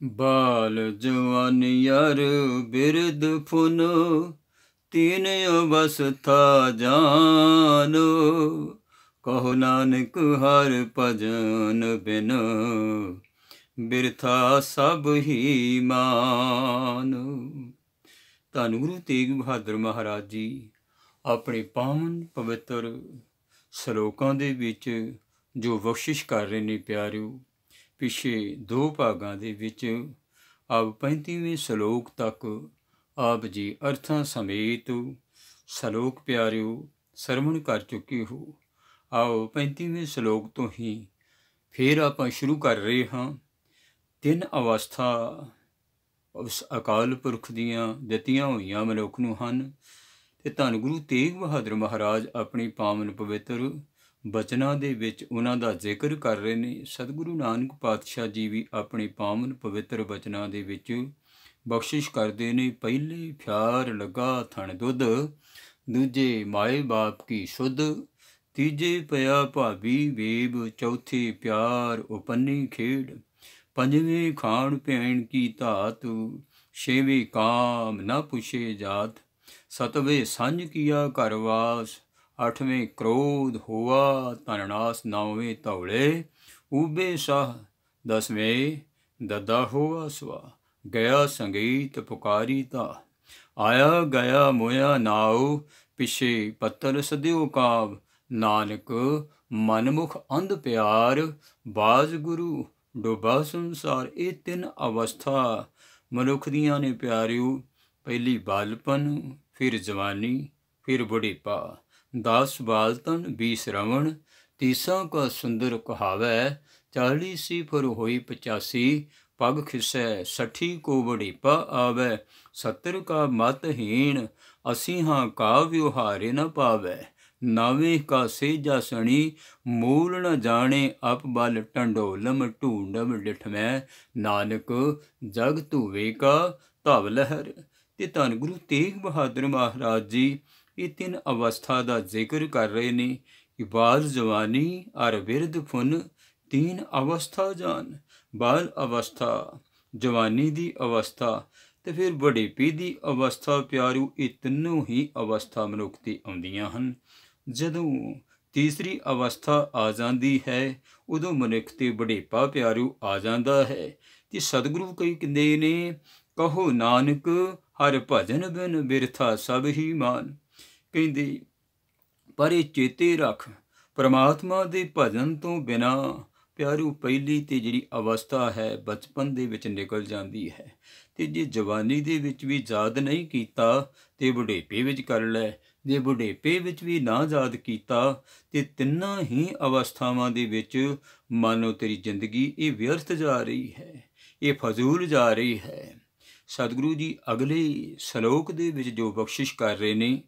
बाल जवानियर बिरद फुन तीन अवस्था जानो। कहो नानक हर भजन बिन बिरथा सब ही मान। ਧੰਨ ਗੁਰੂ ਤੇਗ ਬਹਾਦਰ ਮਹਾਰਾਜ ਜੀ ਆਪਣੇ ਪਾਵਨ ਪਵਿੱਤਰ ਸਲੋਕਾਂ ਦੇ ਵਿੱਚ ਜੋ ਬਖਸ਼ਿਸ਼ ਕਰ ਰਹੇ ਨੇ ਪਿਆਰਿਓ, ਪਿਛੇ ਦੋ ਭਾਗਾਂ ਦੇ ਵਿੱਚ ਆਪ 35ਵੇਂ ਸਲੋਕ ਤੱਕ ਆਪ ਜੀ ਅਰਥਾਂ ਸਮੇਤ ਸਲੋਕ ਪਿਆਰਿਓ ਸਰਵਣ ਕਰ ਚੁੱਕੇ ਹੋ। ਆਓ 35ਵੇਂ ਸਲੋਕ ਤੋਂ ਹੀ ਫਿਰ ਆਪਾਂ ਸ਼ੁਰੂ ਕਰ ਰਹੇ ਹਾਂ। ਤਿੰਨ ਅਵਸਥਾ ਉਸ ਅਕਾਲ ਪੁਰਖ ਦੀਆਂ ਦਿੱਤੀਆਂ ਹੋਈਆਂ ਮਨੁੱਖ ਨੂੰ ਹਨ ਤੇ ਧੰਨ ਗੁਰੂ ਤੇਗ ਬਹਾਦਰ ਮਹਾਰਾਜ ਆਪਣੀ ਪਾਵਨ ਪਵਿੱਤਰ ਬਚਨਾਂ ਦੇ ਵਿੱਚ ਉਹਨਾਂ ਦਾ ਜ਼ਿਕਰ ਕਰ ਰਹੇ ਨੇ। ਸਤਿਗੁਰੂ ਨਾਨਕ ਪਾਤਸ਼ਾਹ ਜੀ ਵੀ ਆਪਣੇ ਪਾਵਨ ਪਵਿੱਤਰ ਬਚਨਾਂ ਦੇ ਵਿੱਚ ਬਖਸ਼ਿਸ਼ ਕਰਦੇ ਨੇ। ਪਹਿਲੇ ਪਿਆਰ ਲੱਗਾ ਥਣ ਦੁੱਧ, ਦੂਜੇ ਮਾਏ ਬਾਪ ਕੀ ਸੁਧ, ਤੀਜੇ ਪਿਆ ਭਾਬੀ ਵੇਬ, ਚੌਥੇ ਪਿਆਰ ਉਪੰਨੀ ਖੇਡ, ਪੰਜਵੇਂ ਖਾਣ ਪੀਣ ਕੀ ਧਾਤ, ਛੇਵੇਂ ਕਾਮ ਨਾ ਪੁੱਛੇ ਜਾਤ, ਸਤਵੇਂ ਸੰਝ ਕੀਆ ਘਰ ਵਾਸ, ਅੱਠਵੇਂ ਕ੍ਰੋਧ ਹੋਆ ਧਨ ਨਾਸ, ਨੌਵੇਂ ਧੌਲੇ ਊਬੇ ਸਾਹ, ਦਸਵੇਂ ਦੱਦਾ ਹੋਆ ਸਵਾ, ਗਿਆ ਸੰਗੀਤ ਪੁਕਾਰੀ ਤਾ, ਆਇਆ ਗਿਆ ਮੋਇਆ ਨਾਉ, ਪਿਛੇ ਪੱਤਰ ਸਦਿਓ ਕਾਵ, ਨਾਨਕ ਮਨਮੁਖ ਅੰਧ ਪਿਆਰ, ਬਾਜ ਗੁਰੂ ਡੋਬਾ ਸੰਸਾਰ। ਇਹ ਤਿੰਨ ਅਵਸਥਾ ਮਨੁੱਖ ਦੀਆਂ ਨੇ ਪਿਆਰਿਓ। ਪਹਿਲੀ ਬਾਲਪਨ, ਫਿਰ ਜਵਾਨੀ, ਫਿਰ ਬੁਢੇਪਾ। 10 ਬਾਲਤਨ 20 ਰਵਣ, ਤੀਸਾ ਕਾ ਸੁੰਦਰ ਕਹਾਵੈ, 40 ਸੀ ਪਰ ਹੋਈ 85, ਪਗ ਖਿਸੈ 60 ਕੋ ਬੁਢੇਪਾ ਆਵੈ, 70 ਕਾ ਮਤਹੀਣ, 80 ਹਾਂ ਕਾ ਵਿਵਹਾਰੇ ਨ ਪਾਵੈ, 90 ਕਾ ਸੇਜਾ ਸਣੀ, ਮੂਲ ਨ ਜਾਣੇ ਅਪ ਬਲ ਟੰਡੋਲਮ ਢੂੰਡਮ ਡਿਠਮੈ, ਨਾਨਕ ਜਗ ਧੂਵੇ ਕਾ ਧਵ ਲਹਿਰ। ਤੇ ਧੰਨ ਗੁਰੂ ਤੇਗ ਬਹਾਦਰ ਮਹਾਰਾਜ ਜੀ ਇਹ ਤਿੰਨ ਅਵਸਥਾ ਦਾ ਜ਼ਿਕਰ ਕਰ ਰਹੇ ਨੇ ਕਿ ਬਾਲ ਜਵਾਨੀ ਅਰ ਬਿਰਧ ਫੁਨ ਤੀਨ ਅਵਸਥਾ ਜਾਨ। ਬਾਲ ਅਵਸਥਾ, ਜਵਾਨੀ ਦੀ ਅਵਸਥਾ ਤੇ ਫਿਰ ਬੁਢੇਪੇ ਦੀ ਅਵਸਥਾ ਪਿਆਰੂ, ਇਹ ਤਿੰਨੋਂ ਹੀ ਅਵਸਥਾ ਮਨੁੱਖ 'ਤੇ ਆਉਂਦੀਆਂ ਹਨ। ਜਦੋਂ ਤੀਸਰੀ ਅਵਸਥਾ ਆ ਜਾਂਦੀ ਹੈ ਉਦੋਂ ਮਨੁੱਖ 'ਤੇ ਬੁਢੇਪਾ ਪਿਆਰੂ ਆ ਜਾਂਦਾ ਹੈ। ਤੇ ਸਤਿਗੁਰੂ ਕਈ ਕਹਿੰਦੇ ਨੇ, ਕਹੋ ਨਾਨਕ ਹਰ ਭਜਨ ਬਿਨ ਬਿਰਥਾ ਸਭ ਹੀ ਮਾਨ। ਕਹਿੰਦੇ ਪਰ ਇਹ ਚੇਤੇ ਰੱਖ, ਪਰਮਾਤਮਾ ਦੇ ਭਜਨ ਤੋਂ ਬਿਨਾਂ ਪਿਆਰੂ ਪਹਿਲੀ ਤੇ ਜਿਹੜੀ ਅਵਸਥਾ ਹੈ ਬਚਪਨ ਦੇ ਵਿੱਚ ਨਿਕਲ ਜਾਂਦੀ ਹੈ। ਤੇ ਜੇ ਜਵਾਨੀ ਦੇ ਵਿੱਚ ਵੀ ਯਾਦ ਨਹੀਂ ਕੀਤਾ ਤੇ ਬੁਢੇਪੇ ਵਿੱਚ ਕਰ ਲੈ, ਜੇ ਬੁਢੇਪੇ ਵਿੱਚ ਵੀ ਨਾ ਯਾਦ ਕੀਤਾ ਤੇ ਤਿੰਨਾਂ ਹੀ ਅਵਸਥਾਵਾਂ ਦੇ ਵਿੱਚ ਮਾਨੋ ਤੇਰੀ ਜ਼ਿੰਦਗੀ ਇਹ ਵਿਅਰਥ ਜਾ ਰਹੀ ਹੈ, ਇਹ ਫਜ਼ੂਲ ਜਾ ਰਹੀ ਹੈ। ਸਤਿਗੁਰੂ ਜੀ ਅਗਲੇ ਸਲੋਕ ਦੇ ਵਿੱਚ ਜੋ ਬਖਸ਼ਿਸ਼ ਕਰ ਰਹੇ ਨੇ,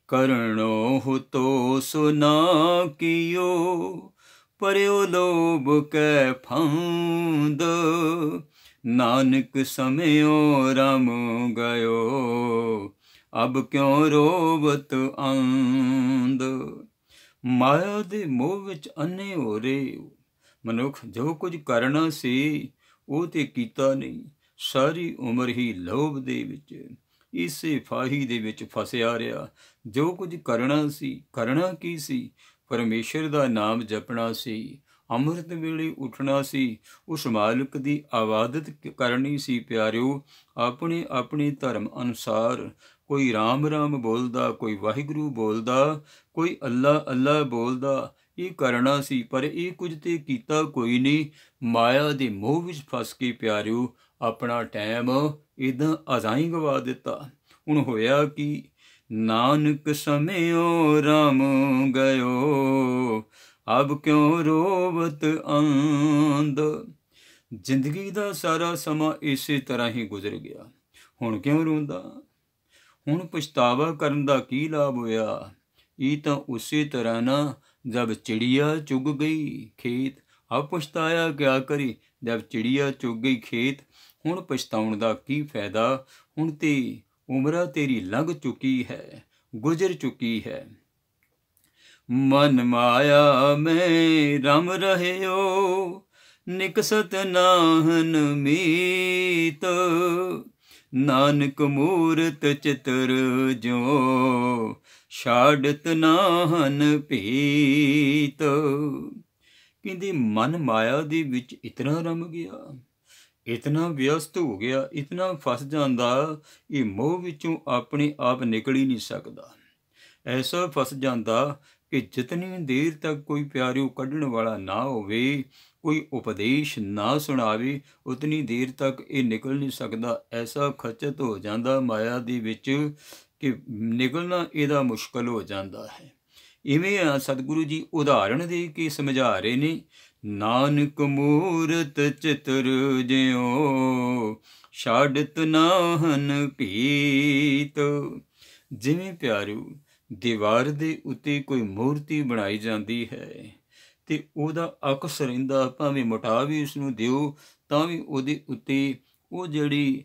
ਕਰਣੋ ਹੁਤੋ ਸੁਨਾ ਕੀਓ, ਪਰਿਓ ਲੋਭ ਕੈ ਫਾਂਦ, ਨਾਨਕ ਸਮਿਓ ਰਮ ਗਇਓ, ਅਬ ਕਿਉਂ ਰੋਵਤ ਆਂਦ। ਮਾਇਆ ਦੇ ਮੋਹ ਵਿੱਚ ਅੰਨੇ ਹੋ ਰਹੇ ਮਨੁੱਖ, ਜੋ ਕੁਝ ਕਰਨਾ ਸੀ ਉਹ ਤੇ ਕੀਤਾ ਨਹੀਂ, ਸਾਰੀ ਉਮਰ ਹੀ ਲੋਭ ਦੇ ਵਿੱਚ, ਇਸੇ ਫਾਹੀ ਦੇ ਵਿੱਚ ਫਸਿਆ ਰਿਹਾ। ਜੋ ਕੁਝ ਕਰਨਾ ਸੀ, ਕਰਨਾ ਕੀ ਸੀ? ਪਰਮੇਸ਼ਰ ਦਾ ਨਾਮ ਜਪਣਾ ਸੀ, ਅੰਮ੍ਰਿਤ ਵੇਲੇ ਉੱਠਣਾ ਸੀ, ਉਸ ਮਾਲਕ ਦੀ ਇਬਾਦਤ ਕਰਨੀ ਸੀ ਪਿਆਰਿਓ। ਆਪਣੇ ਆਪਣੇ ਧਰਮ ਅਨੁਸਾਰ ਕੋਈ ਰਾਮ ਰਾਮ ਬੋਲਦਾ, ਕੋਈ ਵਾਹਿਗੁਰੂ ਬੋਲਦਾ, ਕੋਈ ਅੱਲਾ ਅੱਲਾ ਬੋਲਦਾ, ਇਹ ਕਰਨਾ ਸੀ। ਪਰ ਇਹ ਕੁਝ ਤੇ ਕੀਤਾ ਕੋਈ ਨਹੀਂ। ਮਾਇਆ ਦੇ ਮੋਹ ਵਿੱਚ ਫਸ ਕੇ ਪਿਆਰਿਓ ਆਪਣਾ ਟਾਈਮ ਇੱਦਾਂ ਅਜ਼ਾਈ ਗਵਾ ਦਿੱਤਾ। ਹੁਣ ਹੋਇਆ ਕਿ ਨਾਨਕ ਸਮਿਓ ਰਾਮ ਗਇਓ, ਅਬ ਕਿਉਂ ਰੋਵਤ ਆਂਦ। ਜ਼ਿੰਦਗੀ ਦਾ ਸਾਰਾ ਸਮਾਂ ਇਸੇ ਤਰ੍ਹਾਂ ਹੀ ਗੁਜ਼ਰ ਗਿਆ, ਹੁਣ ਕਿਉਂ ਰੋਂਦਾ? ਹੁਣ ਪਛਤਾਵਾ ਕਰਨ ਦਾ ਕੀ ਲਾਭ ਹੋਇਆ? ਇਹ ਤਾਂ ਉਸੇ ਤਰ੍ਹਾਂ ਨਾ, ਜਬ ਚਿੜੀਆ ਚੁਗ ਗਈ ਖੇਤ, ਅਬ ਪਛਤਾਇਆ ਕਿਆ ਕਰੀ, ਜਬ ਚਿੜੀਆ ਚੁਗ ਗਈ ਖੇਤ। ਹੁਣ ਪਛਤਾਉਣ ਦਾ ਕੀ ਫਾਇਦਾ? ਹੁਣ ਤੇ ਉਮਰਾਂ ਤੇਰੀ ਲੰਘ ਚੁੱਕੀ ਹੈ, ਗੁਜ਼ਰ ਚੁੱਕੀ ਹੈ। ਮਨ ਮਾਇਆ ਮੈਂ ਰਮ ਰਹਿਓ, ਨਿਕਸਤ ਨਾਹਨ ਮੀਤ। ਨਾਨਕ ਮੂਰਤ ਚਿਤਰ ਜੋ ਛਾੜਤ ਨਾਹਨ ਭੀਤ। ਕਹਿੰਦੇ ਮਨ ਮਾਇਆ ਦੇ ਵਿੱਚ ਇਤਨਾ ਰਮ ਗਿਆ, ਇਤਨਾ ਵਿਅਸਤ ਹੋ ਗਿਆ, ਇਤਨਾ ਫਸ ਜਾਂਦਾ, ਇਹ ਮੋਹ ਵਿੱਚੋਂ ਆਪਣੇ ਆਪ ਨਿਕਲ ਹੀ ਨਹੀਂ ਸਕਦਾ। ਐਸਾ ਫਸ ਜਾਂਦਾ ਕਿ ਜਿਤਨੀ ਦੇਰ ਤੱਕ ਕੋਈ ਪਿਆਰਿਓ ਕੱਢਣ ਵਾਲਾ ਨਾ ਹੋਵੇ, ਕੋਈ ਉਪਦੇਸ਼ ਨਾ ਸੁਣਾਵੇ, ਉਤਨੀ ਦੇਰ ਤੱਕ ਇਹ ਨਿਕਲ ਨਹੀਂ ਸਕਦਾ। ਐਸਾ ਖਚਤ ਹੋ ਜਾਂਦਾ ਮਾਇਆ ਦੇ ਵਿੱਚ ਕਿ ਨਿਕਲਣਾ ਇਹਦਾ ਮੁਸ਼ਕਲ ਹੋ ਜਾਂਦਾ ਹੈ। ਇਵੇਂ ਸਤਿਗੁਰੂ ਜੀ ਉਦਾਹਰਣ ਦੇ ਕੇ ਸਮਝਾ ਰਹੇ ਨੇ। ਨਾਨਕ ਮੂਰਤ ਚਿਤਰ ਜਿਉ ਛਾੜਤ ਨਾਹਨ ਭੀਤ। ਜਿਵੇਂ ਪਿਆਰਿਓ ਦੀਵਾਰ ਦੇ ਉੱਤੇ ਕੋਈ ਮੂਰਤੀ ਬਣਾਈ ਜਾਂਦੀ ਹੈ ਤੇ ਉਹਦਾ ਅਕਸ ਰਹਿੰਦਾ, ਭਾਵੇਂ ਮਿਟਾ ਵੀ ਉਸਨੂੰ ਦਿਓ ਤਾਂ ਵੀ ਉਹਦੇ ਉੱਤੇ ਉਹ ਜਿਹੜੀ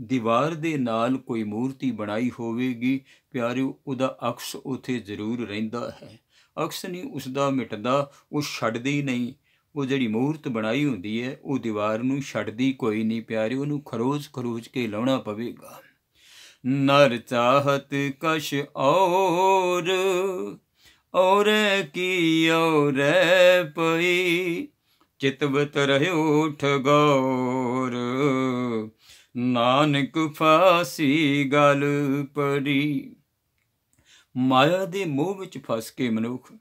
ਦੀਵਾਰ ਦੇ ਨਾਲ ਕੋਈ ਮੂਰਤੀ ਬਣਾਈ ਹੋਵੇਗੀ, ਪਿਆਰਿਓ ਉਹਦਾ ਅਕਸ ਉੱਥੇ ਜ਼ਰੂਰ ਰਹਿੰਦਾ ਹੈ। ਅਕਸ ਨਹੀਂ ਉਸਦਾ ਮਿਟਦਾ, ਉਹ ਛੱਡਦੀ ਹੀ ਨਹੀਂ। ਉਹ ਜਿਹੜੀ ਮੂਰਤ ਬਣਾਈ ਹੁੰਦੀ ਹੈ ਉਹ ਦੀਵਾਰ ਨੂੰ ਛੱਡਦੀ ਕੋਈ ਨਹੀਂ ਪਿਆਰਿਓ, ਉਹਨੂੰ ਖਰੋਚ ਖਰੋਚ ਕੇ ਲਾਉਣਾ ਪਵੇਗਾ। ਨਰ ਚਾਹਤ ਕਛ ਔਰ ਕੀ ਔਰੈ ਪਈ। ਚਿਤਵਤ ਰਹਿਓ ਠਗੌਰ ਨਾਨਕ ਫਾਸੀ ਗਲ ਪੜੀ। ਮਾਇਆ ਦੇ ਮੋਹ ਵਿੱਚ ਫਸ ਕੇ ਮਨੁੱਖ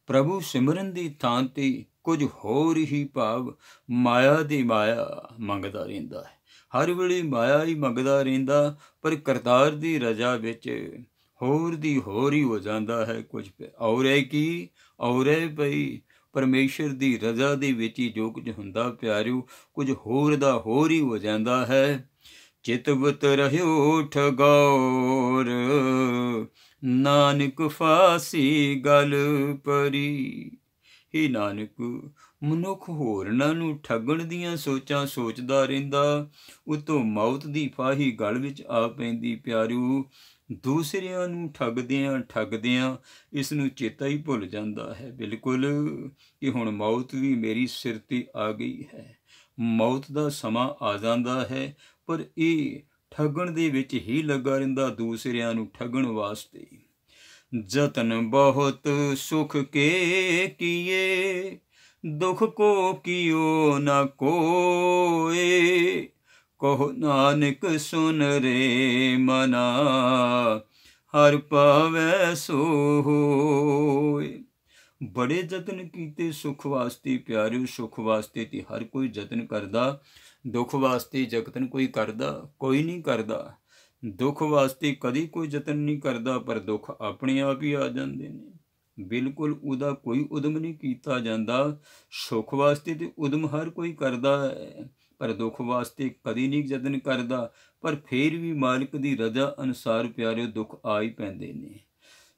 ਪ੍ਰਭੂ ਸਿਮਰਨ ਦੀ ਥਾਂ ਤੇ ਕੁਝ ਹੋਰ ਹੀ ਭਾਵ ਮਾਇਆ ਦੀ ਮਾਇਆ ਮੰਗਦਾ ਰਹਿੰਦਾ ਹੈ। ਹਰ ਵੇਲੇ ਮਾਇਆ ਹੀ ਮੰਗਦਾ ਰਹਿੰਦਾ, ਪਰ ਕਰਤਾਰ ਦੀ ਰਜ਼ਾ ਵਿੱਚ ਹੋਰ ਦੀ ਹੋਰ ਹੀ ਹੋ ਜਾਂਦਾ ਹੈ। ਕੁਝ ਔਰੈ ਕੀ ਔਰੈ ਪਈ, ਪਰਮੇਸ਼ਰ ਦੀ ਰਜ਼ਾ ਦੇ ਵਿੱਚ ਹੀ ਜੋ ਕੁਝ ਹੁੰਦਾ ਪਿਆਰਿਓ, ਕੁਝ ਹੋਰ ਦਾ ਹੋਰ ਹੀ ਹੋ ਜਾਂਦਾ ਹੈ। ਚਿਤਵਤ ਰਹਿਓ ਠਗੌਰ ਨਾਨਕ ਫਾਸੀ ਗਲ ਪਰੀ। ਹੇ ਨਾਨਕ, ਮਨੁੱਖ ਹੋਰਨਾਂ ਨੂੰ ਠੱਗਣ ਦੀਆਂ ਸੋਚਾਂ ਸੋਚਦਾ ਰਹਿੰਦਾ, ਉਤੋਂ ਮੌਤ ਦੀ ਫਾਹੀ ਗਲ ਵਿੱਚ ਆ ਪੈਂਦੀ ਪਿਆਰਿਓ। ਦੂਸਰਿਆਂ ਨੂੰ ਠੱਗਦਿਆਂ ਇਸ ਨੂੰ ਚੇਤਾ ਹੀ ਭੁੱਲ ਜਾਂਦਾ ਹੈ ਬਿਲਕੁਲ ਕਿ ਹੁਣ ਮੌਤ ਵੀ ਮੇਰੀ ਸਿਰ 'ਤੇ ਆ ਗਈ ਹੈ। ਮੌਤ ਦਾ ਸਮਾਂ ਆ ਜਾਂਦਾ ਹੈ, ਪਰ ਇਹ ਠੱਗਣ ਦੇ ਵਿੱਚ ਹੀ ਲੱਗਾ ਰਹਿੰਦਾ, ਦੂਸਰਿਆਂ ਨੂੰ ਠੱਗਣ ਵਾਸਤੇ। ਜਤਨ ਬਹੁਤ ਸੁਖ ਕੇ ਕੀਏ, ਦੁਖ ਕੋ ਕੀਓ ਨਾ ਕੋਏ। ਕਹੋ ਨਾਨਕ ਸੁਨ ਰੇ ਮਨਾ, ਹਰ ਪਾਵੈ ਸੋ ਹੋਏ। ਬੜੇ ਯਤਨ ਕੀਤੇ ਸੁਖ ਵਾਸਤੇ ਪਿਆਰਿਓ, ਸੁਖ ਵਾਸਤੇ ਤੇ ਹਰ ਕੋਈ ਯਤਨ ਕਰਦਾ, ਦੁੱਖ ਵਾਸਤੇ ਯਤਨ ਕੋਈ ਕਰਦਾ? ਕੋਈ ਨਹੀਂ ਕਰਦਾ। ਦੁੱਖ ਵਾਸਤੇ ਕਦੀ ਕੋਈ ਯਤਨ ਨਹੀਂ ਕਰਦਾ, ਪਰ ਦੁੱਖ ਆਪਣੇ ਆਪ ਹੀ ਆ ਜਾਂਦੇ ਨੇ। ਬਿਲਕੁਲ ਉਹਦਾ ਕੋਈ ਉਦਮ ਨਹੀਂ ਕੀਤਾ ਜਾਂਦਾ। ਸੁੱਖ ਵਾਸਤੇ ਤੇ ਉਦਮ ਹਰ ਕੋਈ ਕਰਦਾ ਹੈ, ਪਰ ਦੁੱਖ ਵਾਸਤੇ ਕਦੀ ਨਹੀਂ ਯਤਨ ਕਰਦਾ। ਪਰ ਫਿਰ ਵੀ ਮਾਲਕ ਦੀ ਰਜ਼ਾ ਅਨੁਸਾਰ ਪਿਆਰਿਓ ਦੁੱਖ ਆ ਹੀ ਪੈਂਦੇ ਨੇ।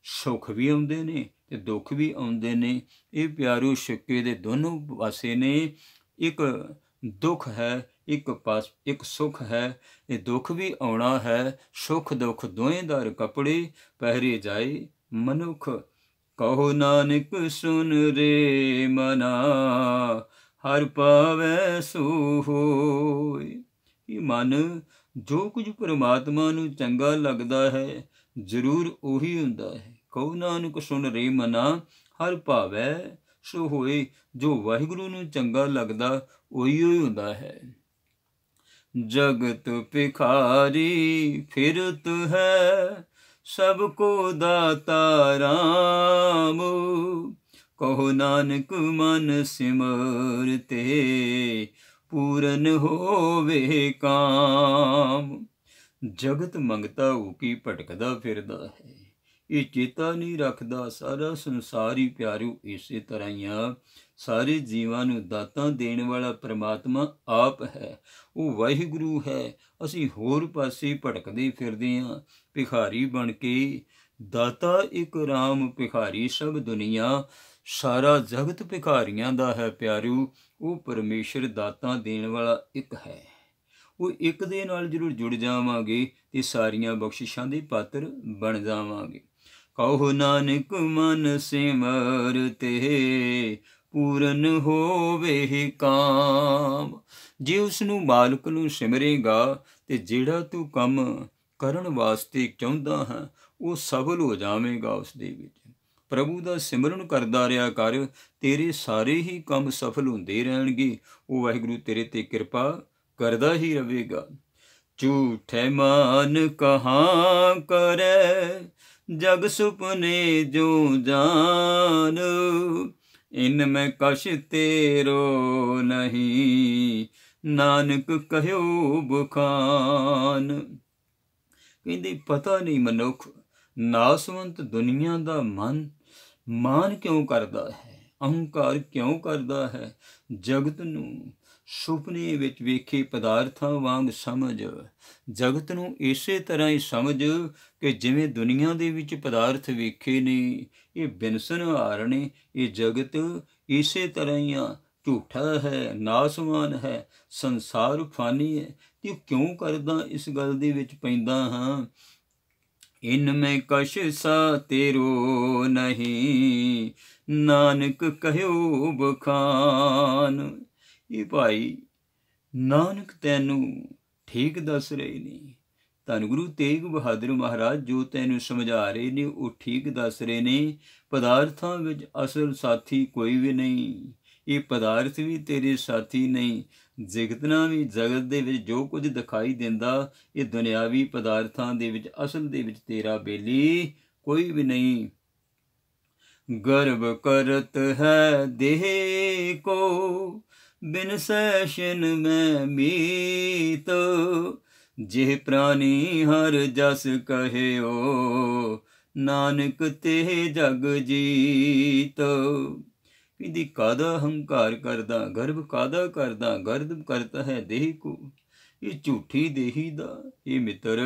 ਸੁੱਖ ਵੀ ਆਉਂਦੇ ਨੇ ਤੇ ਦੁੱਖ ਵੀ ਆਉਂਦੇ ਨੇ। ਇਹ ਪਿਆਰਿਓ ਸਿੱਕੇ ਦੇ ਦੋਨੋਂ ਪਾਸੇ ਨੇ। ਇੱਕ ਦੁੱਖ ਹੈ, ਇੱਕ ਸੁੱਖ ਹੈ। ਇਹ ਦੁੱਖ ਵੀ ਆਉਣਾ ਹੈ। ਸੁੱਖ ਦੁੱਖ ਦੋਵੇਂ ਦਰ ਕੱਪੜੇ ਪਹਿਰੇ ਜਾਏ ਮਨੁੱਖ। ਕਹੋ ਨਾਨਕ ਸੁਨ ਰੇ ਮਨਾ, ਹਰ ਪਾਵੈ ਸੋ ਹੋਏ। ਇਹ ਮਨ ਜੋ ਕੁਝ ਪਰਮਾਤਮਾ ਨੂੰ ਚੰਗਾ ਲੱਗਦਾ ਹੈ ਜ਼ਰੂਰ ਉਹੀ ਹੁੰਦਾ ਹੈ। ਕਹੋ ਨਾਨਕ ਸੁਨ ਰੇ ਮਨਾ, ਹਰ ਭਾਵੈ ਸੋ ਹੋਏ। ਜੋ ਵਾਹਿਗੁਰੂ ਨੂੰ ਚੰਗਾ ਲੱਗਦਾ ਉਹੀ ਹੁੰਦਾ ਹੈ। ਜਗਤ ਭਿਖਾਰੀ ਫਿਰਤ ਹੈ, ਸਭ ਕੋ ਦਾਤਾ ਰਾਮ। ਕਹੋ ਨਾਨਕ ਮਨ ਸਿਮਰਤੇ, ਪੂਰਨ ਹੋਵੇ ਕਾਮ। ਜਗਤ ਮੰਗਤਾ ਹੋ ਕੇ ਭਟਕਦਾ ਫਿਰਦਾ ਹੈ, ਇਹ ਚੇਤਾ ਨਹੀਂ ਰੱਖਦਾ। ਸਾਰਾ ਸੰਸਾਰ ਹੀ ਪਿਆਰਿਓ ਇਸੇ ਤਰ੍ਹਾਂ ਹੀ ਆ। ਸਾਰੇ ਜੀਵਾਂ ਨੂੰ ਦਾਤਾਂ ਦੇਣ ਵਾਲਾ ਪਰਮਾਤਮਾ ਆਪ ਹੈ, ਉਹ ਵਾਹਿਗੁਰੂ ਹੈ। ਅਸੀਂ ਹੋਰ ਪਾਸੇ ਭਟਕਦੇ ਫਿਰਦੇ ਹਾਂ ਭਿਖਾਰੀ ਬਣ ਕੇ। ਦਾਤਾ ਇੱਕ ਰਾਮ, ਭਿਖਾਰੀ ਸਭ ਦੁਨੀਆ। ਸਾਰਾ ਜਗਤ ਭਿਖਾਰੀਆਂ ਦਾ ਹੈ ਪਿਆਰਿਓ। ਉਹ ਪਰਮੇਸ਼ਰ ਦਾਤਾਂ ਦੇਣ ਵਾਲਾ ਇੱਕ ਹੈ। ਉਹ ਇੱਕ ਦੇ ਨਾਲ ਜ਼ਰੂਰ ਜੁੜ ਜਾਵਾਂਗੇ ਤੇ ਸਾਰੀਆਂ ਬਖਸ਼ਿਸ਼ਾਂ ਦੇ ਪਾਤਰ ਬਣ ਜਾਵਾਂਗੇ। ਕਹੋ ਨਾਨਕ ਮਨ ਸਿਮਰਤੇ, ਪੂਰਨ ਹੋਵੇ ਕਾਮ। ਜੇ ਉਸ ਨੂੰ ਮਾਲਕ ਨੂੰ ਸਿਮਰੇਗਾ ਤੇ ਜਿਹੜਾ ਤੂੰ ਕੰਮ ਕਰਨ ਵਾਸਤੇ ਚਾਹੁੰਦਾ ਹੈ ਉਹ ਸਫਲ ਹੋ ਜਾਵੇਗਾ ਉਸ ਦੇ ਵਿੱਚ। ਪ੍ਰਭੂ ਦਾ ਸਿਮਰਨ ਕਰਦਾ ਰਿਹਾ ਕਰ, ਤੇਰੇ ਸਾਰੇ ਹੀ ਕੰਮ ਸਫਲ ਹੁੰਦੇ ਰਹਿਣਗੇ। ਉਹ ਵਾਹਿਗੁਰੂ ਤੇਰੇ ਤੇ ਕਿਰਪਾ ਕਰਦਾ ਹੀ ਰਹੇਗਾ। ਝੂਠੇ ਮਾਨ ਕਹਾਂ ਕਰੈ, ਜਗ ਸੁਪਨੇ ਜੋ ਜਾਨ। ਇਨ ਮੈਂ ਕਛ ਤੇਰੋ ਨਹੀਂ, ਨਾਨਕ ਕਹਿਓ ਬਖਾਨ। ਕਹਿੰਦੇ ਪਤਾ ਨਹੀਂ ਮਨੁੱਖ ਨਾਸਵੰਤ ਦੁਨੀਆ ਦਾ ਮਾਨ ਕਿਉਂ ਕਰਦਾ ਹੈ, ਅਹੰਕਾਰ ਕਿਉਂ ਕਰਦਾ ਹੈ। ਜਗਤ ਨੂੰ ਸੁਪਨੇ ਵਿੱਚ ਵੇਖੇ ਪਦਾਰਥਾਂ ਵਾਂਗ ਸਮਝ, ਜਗਤ ਨੂੰ ਇਸੇ ਤਰ੍ਹਾਂ ਹੀ ਸਮਝ ਕਿ ਜਿਵੇਂ ਦੁਨੀਆ ਦੇ ਵਿੱਚ ਪਦਾਰਥ ਵੇਖੇ ਨੇ, ਇਹ ਬਿਨਸਨਹਾਰ ਨੇ, ਇਹ ਜਗਤ ਇਸੇ ਤਰ੍ਹਾਂ ਹੀ ਆ, ਝੂਠਾ ਹੈ, ਨਾਸਵਾਨ ਹੈ, ਸੰਸਾਰ ਫਾਨੀ ਹੈ। ਤੇ ਕਿਉਂ ਕਰਦਾ ਇਸ ਗੱਲ ਦੇ ਵਿੱਚ ਪੈਂਦਾ ਹਾਂ। ਇਨ ਮੈਂ ਕਛ ਸਾ ਤੇਰੋ ਨਹੀਂ, ਨਾਨਕ ਕਹਿਓ ਬਖਾਨ। ਇਹ ਭਾਈ ਨਾਨਕ ਤੈਨੂੰ ਠੀਕ ਦੱਸ ਰਹੇ ਨੇ। ਧੰਨ ਗੁਰੂ ਤੇਗ ਬਹਾਦਰ ਮਹਾਰਾਜ ਜੋ ਤੈਨੂੰ ਸਮਝਾ ਰਹੇ ਨੇ ਉਹ ਠੀਕ ਦੱਸ ਰਹੇ ਨੇ। ਪਦਾਰਥਾਂ ਵਿੱਚ ਅਸਲ ਸਾਥੀ ਕੋਈ ਵੀ ਨਹੀਂ, ਇਹ ਪਦਾਰਥ ਵੀ ਤੇਰੇ ਸਾਥੀ ਨਹੀਂ। ਜਗਤਨਾ ਵੀ ਜਗਤ ਦੇ ਵਿੱਚ ਜੋ ਕੁਝ ਦਿਖਾਈ ਦਿੰਦਾ ਇਹ ਦੁਨਿਆਵੀ ਪਦਾਰਥਾਂ ਦੇ ਵਿੱਚ ਅਸਲ ਦੇ ਵਿੱਚ ਤੇਰਾ ਬੇਲੀ ਕੋਈ ਵੀ ਨਹੀਂ। ਗਰਭ ਕਰਤ ਹੈ ਦੇਹ ਕੋ, ਬਿਨ ਸੈਸ਼ਨ ਮੈਂ ਮੀਤ। ਜਿਹ ਪ੍ਰਾਨੀ ਹਰ ਜਸ ਕਹਿਓ, ਨਾਨਕ ਤੇ ਜਗ ਜੀਤ। ਇਹਦੀ ਕਾਦਾ ਹੰਕਾਰ ਕਰਦਾ, ਗਰਭ ਕਾਦਾ ਕਰਦਾ, ਗਰਭ ਕਰਤਾ ਹੈ ਦੇਹ ਕੋ। ਇਹ ਝੂਠੀ ਦੇਹੀ ਦਾ ਇਹ ਮਿੱਤਰ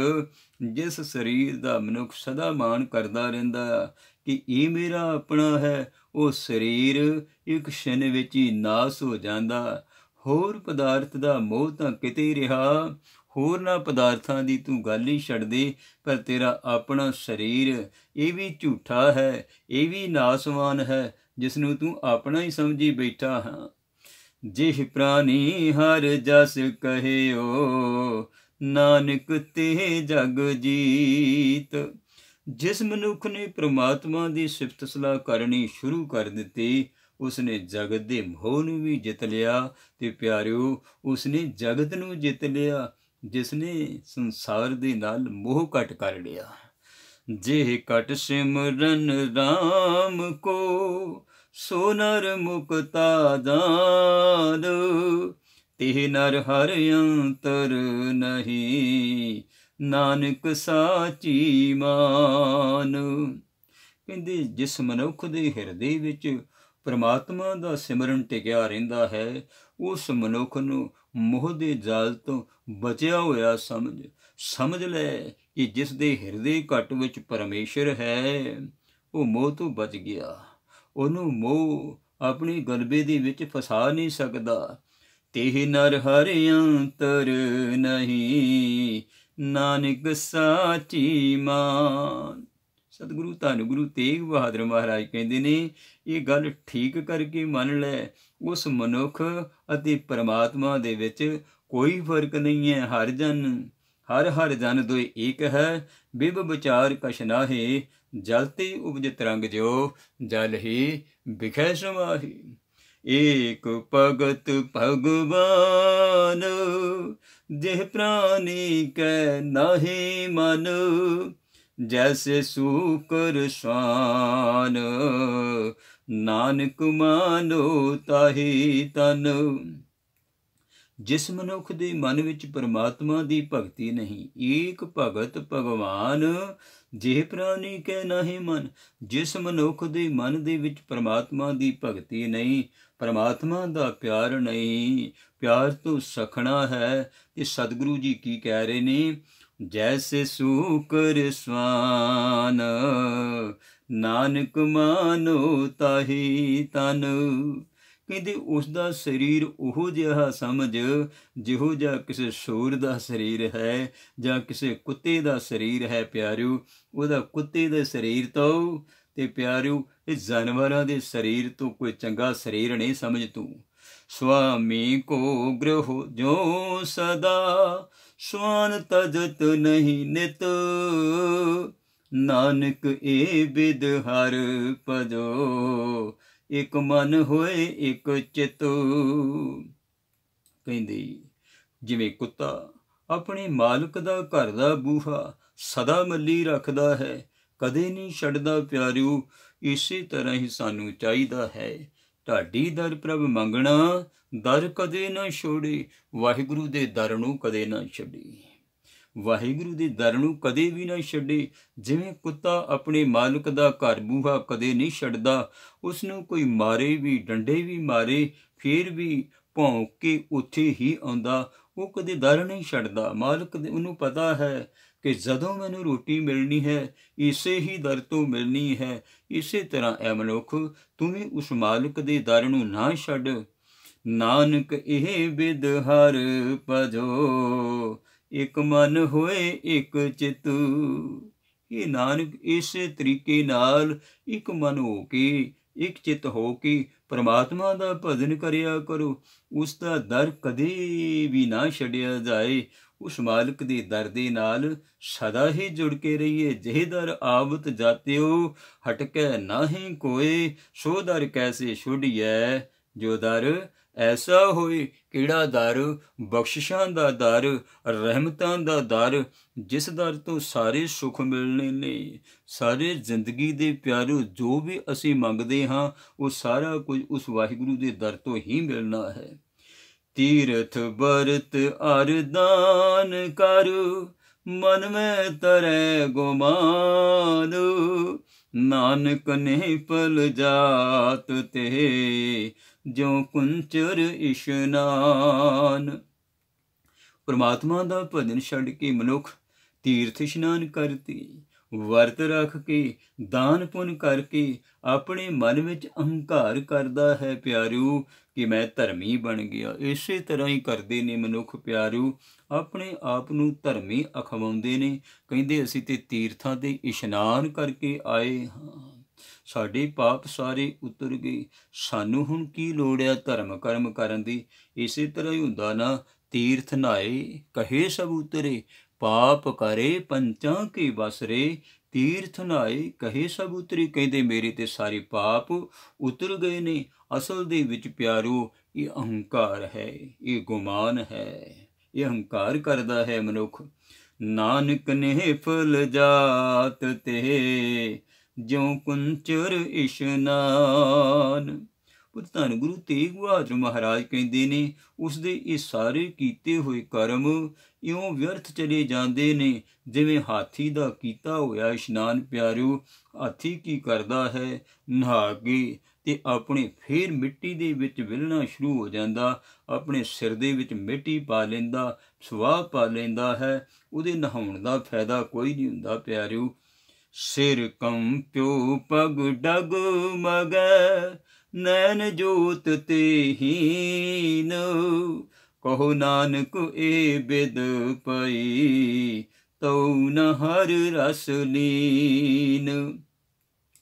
ਜਿਸ ਸਰੀਰ ਦਾ ਮਨੁੱਖ ਸਦਾ ਮਾਣ ਕਰਦਾ ਰਹਿੰਦਾ ਕਿ ਇਹ ਮੇਰਾ ਆਪਣਾ ਹੈ, ਉਹ ਸਰੀਰ ਇੱਕ ਛਿਨ ਵਿੱਚ ਹੀ ਨਾਸ ਹੋ ਜਾਂਦਾ। ਹੋਰ ਪਦਾਰਥ ਦਾ ਮੋਹ ਤਾਂ ਕਿਤੇ ਰਿਹਾ, ਹੋਰਨਾਂ ਪਦਾਰਥਾਂ ਦੀ ਤੂੰ ਗੱਲ ਹੀ ਛੱਡ ਦੇ, ਪਰ ਤੇਰਾ ਆਪਣਾ ਸਰੀਰ ਇਹ ਵੀ ਝੂਠਾ ਹੈ, ਇਹ ਵੀ ਨਾਸਵਾਨ ਹੈ, ਜਿਸ ਨੂੰ ਤੂੰ ਆਪਣਾ ਹੀ ਸਮਝੀ ਬੈਠਾ ਹਾਂ। ਜਿਹ ਪ੍ਰਾਨੀ ਹਰ ਜਸ ਕਹਿਓ, ਨਾਨਕ ਤੇ ਜਗ ਜੀਤ। ਜਿਸ ਮਨੁੱਖ ਨੇ ਪ੍ਰਮਾਤਮਾ ਦੀ ਸਿਫਤ ਸਲਾਹ ਕਰਨੀ ਸ਼ੁਰੂ ਕਰ ਦਿੱਤੀ, ਉਸਨੇ ਜਗਤ ਦੇ ਮੋਹ ਨੂੰ ਵੀ ਜਿੱਤ ਲਿਆ। ਤੇ ਪਿਆਰਿਓ, ਉਸਨੇ ਜਗਤ ਨੂੰ ਜਿੱਤ ਲਿਆ ਜਿਸਨੇ ਸੰਸਾਰ ਦੇ ਨਾਲ ਮੋਹ ਘਟ ਕਰ ਲਿਆ। ਜੇ ਘਟ ਸਿਮਰਨ ਰਾਮ ਕੋ, ਸੋ ਨਰ ਮੁਕਤਾ ਜਾਨ। ਤਿਹ ਨਰ ਹਰ ਅੰਤਰ ਨਹੀਂ, ਨਾਨਕ ਸਾਚੀ ਮਾਨ। ਕਹਿੰਦੇ ਜਿਸ ਮਨੁੱਖ ਦੇ ਹਿਰਦੇ ਵਿੱਚ ਪਰਮਾਤਮਾ ਦਾ ਸਿਮਰਨ ਟਿਕਿਆ ਰਹਿੰਦਾ ਹੈ, ਉਸ ਮਨੁੱਖ ਨੂੰ ਮੋਹ ਦੇ ਜਾਲ ਤੋਂ ਬਚਿਆ ਹੋਇਆ ਸਮਝ ਲੈ ਕਿ ਜਿਸ ਦੇ ਹਿਰਦੇ ਘਟ ਵਿੱਚ ਪਰਮੇਸ਼ਰ ਹੈ, ਉਹ ਮੋਹ ਤੋਂ ਬਚ ਗਿਆ। ਉਹਨੂੰ ਮੋਹ ਆਪਣੀ ਗਲਬੇ ਦੇ ਵਿੱਚ ਫਸਾ ਨਹੀਂ ਸਕਦਾ। ਤਿਹ ਨਰ ਹਰ ਅੰਤਰ ਨਹੀਂ, ਨਾਨਕ ਸਾਚੀ ਮਾਨ। ਸਤਿਗੁਰੂ ਧੰਨ ਗੁਰੂ ਤੇਗ ਬਹਾਦਰ ਮਹਾਰਾਜ ਕਹਿੰਦੇ ਨੇ ਇਹ ਗੱਲ ਠੀਕ ਕਰਕੇ ਮੰਨ ਲੈ, ਉਸ ਮਨੁੱਖ ਅਤੇ ਪਰਮਾਤਮਾ ਦੇ ਵਿੱਚ ਕੋਈ ਫਰਕ ਨਹੀਂ ਹੈ। ਹਰ ਜਨ ਦੋਇ ਏਕ ਹੈ, ਬਿਬ ਵਿਚਾਰ ਕਛ ਨਾਹੀ। ਜਲ ਤੇ ਉਪਜ ਤਰੰਗ ਜੋ, ਜਲ ਹੀ ਬਿਖੈ ਸਮਾਹੀ। ਏਕ ਭਗਤ ਭਗਵਾਨ, ਜਿਹ ਪ੍ਰਾਨੀ ਕੈ ਨਾਹੀ ਮਨ। ਜੈਸੇ ਸੂਕਰ ਸਵਾਨ, ਨਾਨਕ ਮਾਨੋ ਤਾਹੀ ਤਨ। ਜਿਸ ਮਨੁੱਖ ਦੇ ਮਨ ਵਿੱਚ ਪਰਮਾਤਮਾ ਦੀ ਭਗਤੀ ਨਹੀਂ, ਏਕ ਭਗਤ ਭਗਵਾਨ ਜਿਹ ਪ੍ਰਾਨੀ ਕੈ ਨਾਹੀ ਮਨ। ਜਿਸ ਮਨੁੱਖ ਦੇ ਮਨ ਦੇ ਵਿੱਚ ਪਰਮਾਤਮਾ ਦੀ ਭਗਤੀ ਨਹੀਂ, ਪਰਮਾਤਮਾ ਦਾ ਪਿਆਰ ਨਹੀਂ, ਪਿਆਰ ਤੋਂ ਸਖਣਾ ਹੈ। ਤੇ ਸਤਿਗੁਰੂ ਜੀ ਕੀ ਕਹਿ ਰਹੇ ਨੇ, ਜੈਸੇ ਸੂਕਰ ਸਵਾਨ, ਨਾਨਕ ਮਾਨੋ ਤਾਹੀ ਤਨ। ਕਹਿੰਦੇ ਉਸ ਦਾ ਸਰੀਰ ਉਹੋ ਜਿਹਾ ਸਮਝ ਜਿਹੋ ਜਿਹਾ ਕਿਸੇ ਸੂਰ ਦਾ ਸਰੀਰ ਹੈ ਜਾਂ ਕਿਸੇ ਕੁੱਤੇ ਦਾ ਸਰੀਰ ਹੈ। ਪਿਆਰਿਓ, ਉਹਦਾ ਕੁੱਤੇ ਦੇ ਸਰੀਰ ਤੋਂ ਤੇ ਪਿਆਰਿਓ ਇਹ ਜਾਨਵਰਾਂ ਦੇ ਸਰੀਰ ਤੋਂ ਕੋਈ ਚੰਗਾ ਸਰੀਰ ਨਹੀਂ ਸਮਝ ਤੂੰ। स्वामी को ग्रह जो सदा स्वान तजत नहीं नित, नानक ए बिद हर भजो एक मन होए एक चित। ਕਹਿੰਦੇ ਜਿਵੇਂ ਕੁੱਤਾ ਆਪਣੇ ਮਾਲਕ ਦਾ ਘਰ ਦਾ ਬੂਹਾ ਸਦਾ ਮੱਲੀ ਰੱਖਦਾ ਹੈ, ਕਦੇ ਨਹੀਂ ਛੱਡਦਾ ਪਿਆਰਿਓ, ਇਸੇ ਤਰ੍ਹਾਂ ਹੀ ਸਾਨੂੰ ਚਾਹੀਦਾ ਹੈ ਢਾਡੀ ਦਰ ਪ੍ਰਭ ਮੰਗਣਾ, ਦਰ ਕਦੇ ਨਾ ਛੋੜੇ, ਵਾਹਿਗੁਰੂ ਦੇ ਦਰ ਨੂੰ ਕਦੇ ਨਾ ਛੱਡੇ, ਵਾਹਿਗੁਰੂ ਦੇ ਦਰ ਨੂੰ ਕਦੇ ਵੀ ਨਾ ਛੱਡੇ। ਜਿਵੇਂ ਕੁੱਤਾ ਆਪਣੇ ਮਾਲਕ ਦਾ ਘਰ ਬੂਹਾ ਕਦੇ ਨਹੀਂ ਛੱਡਦਾ, ਉਸ ਨੂੰ ਕੋਈ ਮਾਰੇ ਵੀ, ਡੰਡੇ ਵੀ ਮਾਰੇ, ਫਿਰ ਵੀ ਭੌਂਕ ਕੇ ਉੱਥੇ ਹੀ ਆਉਂਦਾ, ਉਹ ਕਦੇ ਦਰ ਨਹੀਂ ਛੱਡਦਾ। ਮਾਲਕ ਦੇ ਉਹਨੂੰ ਪਤਾ ਹੈ ਕਿ ਜਦੋਂ ਮੈਨੂੰ ਰੋਟੀ ਮਿਲਣੀ ਹੈ ਇਸੇ ਹੀ ਦਰ ਤੋਂ ਮਿਲਣੀ ਹੈ। ਇਸੇ ਤਰ੍ਹਾਂ ਐ ਮਨੁੱਖ ਤੂੰ ਵੀ ਉਸ ਮਾਲਕ ਦੇ ਦਰ ਨੂੰ ਨਾ ਛੱਡ। ਨਾਨਕ ਇਹ ਬਿਦ ਹਰ ਭਜੋ ਇੱਕ ਮਨ ਹੋਏ ਇੱਕ ਚਿਤ। ਇਹ ਨਾਨਕ ਇਸੇ ਤਰੀਕੇ ਨਾਲ ਇੱਕ ਮਨ ਹੋ ਕੇ, ਇੱਕ ਚਿੱਤ ਹੋ ਕੇ ਪਰਮਾਤਮਾ ਦਾ ਭਜਨ ਕਰਿਆ ਕਰੋ। ਉਸ ਦਾ ਦਰ ਕਦੇ ਵੀ ਨਾ ਛੱਡਿਆ ਜਾਏ। ਉਸ ਮਾਲਕ ਦੇ ਦਰ ਦੇ ਨਾਲ ਸਦਾ ਹੀ ਜੁੜ ਕੇ ਰਹੀਏ। ਜਿਹ ਦਰ ਆਵਤ ਜਾਤਿਓ ਹਟਕੈ ਨਾਹੀਂ ਕੋਏ, ਸੋ ਦਰ ਕੈਸੇ ਛੋੜੀਐ ਜੋ ਦਰ ਐਸਾ ਹੋਏ। ਕਿਹੜਾ ਦਰ? ਬਖਸ਼ਿਸ਼ਾਂ ਦਾ ਦਰ, ਰਹਿਮਤਾਂ ਦਾ ਦਰ, ਜਿਸ ਦਰ ਤੋਂ ਸਾਰੇ ਸੁੱਖ ਮਿਲਣੇ ਨੇ। ਸਾਰੇ ਜ਼ਿੰਦਗੀ ਦੇ ਪਿਆਰਿਓ ਜੋ ਵੀ ਅਸੀਂ ਮੰਗਦੇ ਹਾਂ ਉਹ ਸਾਰਾ ਕੁਝ ਉਸ ਵਾਹਿਗੁਰੂ ਦੇ ਦਰ ਤੋਂ ਹੀ ਮਿਲਣਾ ਹੈ। ਤੀਰਥ ਬਰਤ ਅਰਦਾਨ ਕਰ, ਮਨ ਮੈਂ ਤਰੈ ਗੁਮਾਨ, ਨਾਨਕ ਨੇ ਪਲ ਜਾਤ ਤੇ ਜੋ ਕੁੰਚਰ ਇਸ਼ਨਾਨ। ਪਰਮਾਤਮਾ ਦਾ ਭਜਨ ਛੱਡ ਕੇ ਮਨੁੱਖ ਤੀਰਥ ਇਸ਼ਨਾਨ ਕਰਕੇ, ਵਰਤ ਰੱਖ ਕੇ, ਦਾਨ ਪੁੰਨ ਕਰਕੇ ਆਪਣੇ ਮਨ ਵਿੱਚ ਅਹੰਕਾਰ ਕਰਦਾ ਹੈ ਪਿਆਰਿਓ ਕਿ ਮੈਂ ਧਰਮੀ ਬਣ ਗਿਆ। ਇਸੇ ਤਰ੍ਹਾਂ ਹੀ ਕਰਦੇ ਨੇ ਮਨੁੱਖ ਪਿਆਰਿਓ, ਆਪਣੇ ਆਪ ਨੂੰ ਧਰਮੀ ਅਖਵਾਉਂਦੇ ਨੇ। ਕਹਿੰਦੇ ਅਸੀਂ ਤੇ ਤੀਰਥਾਂ ਤੇ ਇਸ਼ਨਾਨ ਕਰਕੇ ਆਏ ਹਾਂ, ਸਾਡੇ ਪਾਪ ਸਾਰੇ ਉਤਰ ਗਏ, ਸਾਨੂੰ ਹੁਣ ਕੀ ਲੋੜ ਹੈ ਧਰਮ ਕਰਮ ਕਰਨ ਦੀ। ਇਸੇ ਤਰ੍ਹਾਂ ਹੀ ਹੁੰਦਾ ਨਾ, ਤੀਰਥ ਨਹਾਏ ਕਹੇ ਸਭ ਉਤਰੇ, ਪਾਪ ਕਰੇ ਪੰਚਾਂ ਕੀ ਬਸਰੇ, ਤੀਰਥ ਨਹਾਏ ਕਹੇ ਸਭ ਉਤਰੇ। ਕਹਿੰਦੇ ਮੇਰੇ ਤੇ ਸਾਰੇ ਪਾਪ ਉਤਰ ਗਏ ਨੇ। ਅਸਲ ਦੇ ਵਿੱਚ ਪਿਆਰੋ ਇਹ ਅਹੰਕਾਰ ਹੈ, ਇਹ ਗੁਮਾਨ ਹੈ, ਇਹ ਅਹੰਕਾਰ ਕਰਦਾ ਹੈ ਮਨੁੱਖ। ਨਾਨਕ ਨੇ ਫਲ ਜਾਤ ਤੇ ਜਿਉ ਕੁੰਚਰ ਇਸ਼ਨਾਨ। ਧੰਨ ਗੁਰੂ ਤੇਗ ਬਹਾਦਰ ਮਹਾਰਾਜ ਕਹਿੰਦੇ ਨੇ ਉਸਦੇ ਇਹ ਸਾਰੇ ਕੀਤੇ ਹੋਏ ਕਰਮ ਇਉਂ ਵਿਅਰਥ ਚਲੇ ਜਾਂਦੇ ਨੇ ਜਿਵੇਂ ਹਾਥੀ ਦਾ ਕੀਤਾ ਹੋਇਆ ਇਸ਼ਨਾਨ। ਪਿਆਰਿਓ ਹਾਥੀ ਕੀ ਕਰਦਾ ਹੈ, ਨਹਾ ਕੇ ਤੇ ਆਪਣੇ ਫੇਰ ਮਿੱਟੀ ਦੇ ਵਿੱਚ ਵਿਲਣਾ ਸ਼ੁਰੂ ਹੋ ਜਾਂਦਾ, ਆਪਣੇ ਸਿਰ ਦੇ ਵਿੱਚ ਮਿੱਟੀ ਪਾ ਲੈਂਦਾ, ਸੁਆਹ ਪਾ ਲੈਂਦਾ ਹੈ। ਉਹਦੇ ਨਹਾਉਣ ਦਾ ਫਾਇਦਾ ਕੋਈ ਨਹੀਂ ਹੁੰਦਾ ਪਿਆਰਿਓ। ਸਿਰ ਕੰਪਿਓ ਪਗ ਡਗ ਮਗੈ, ਨੈਣ ਜੋਤ ਤੇ ਹੀਨ, ਕਹੋ ਨਾਨਕ ਏ ਬਿਦ ਪਈ, ਤਉ ਨ ਹਰ ਰਸ ਲੀਨ।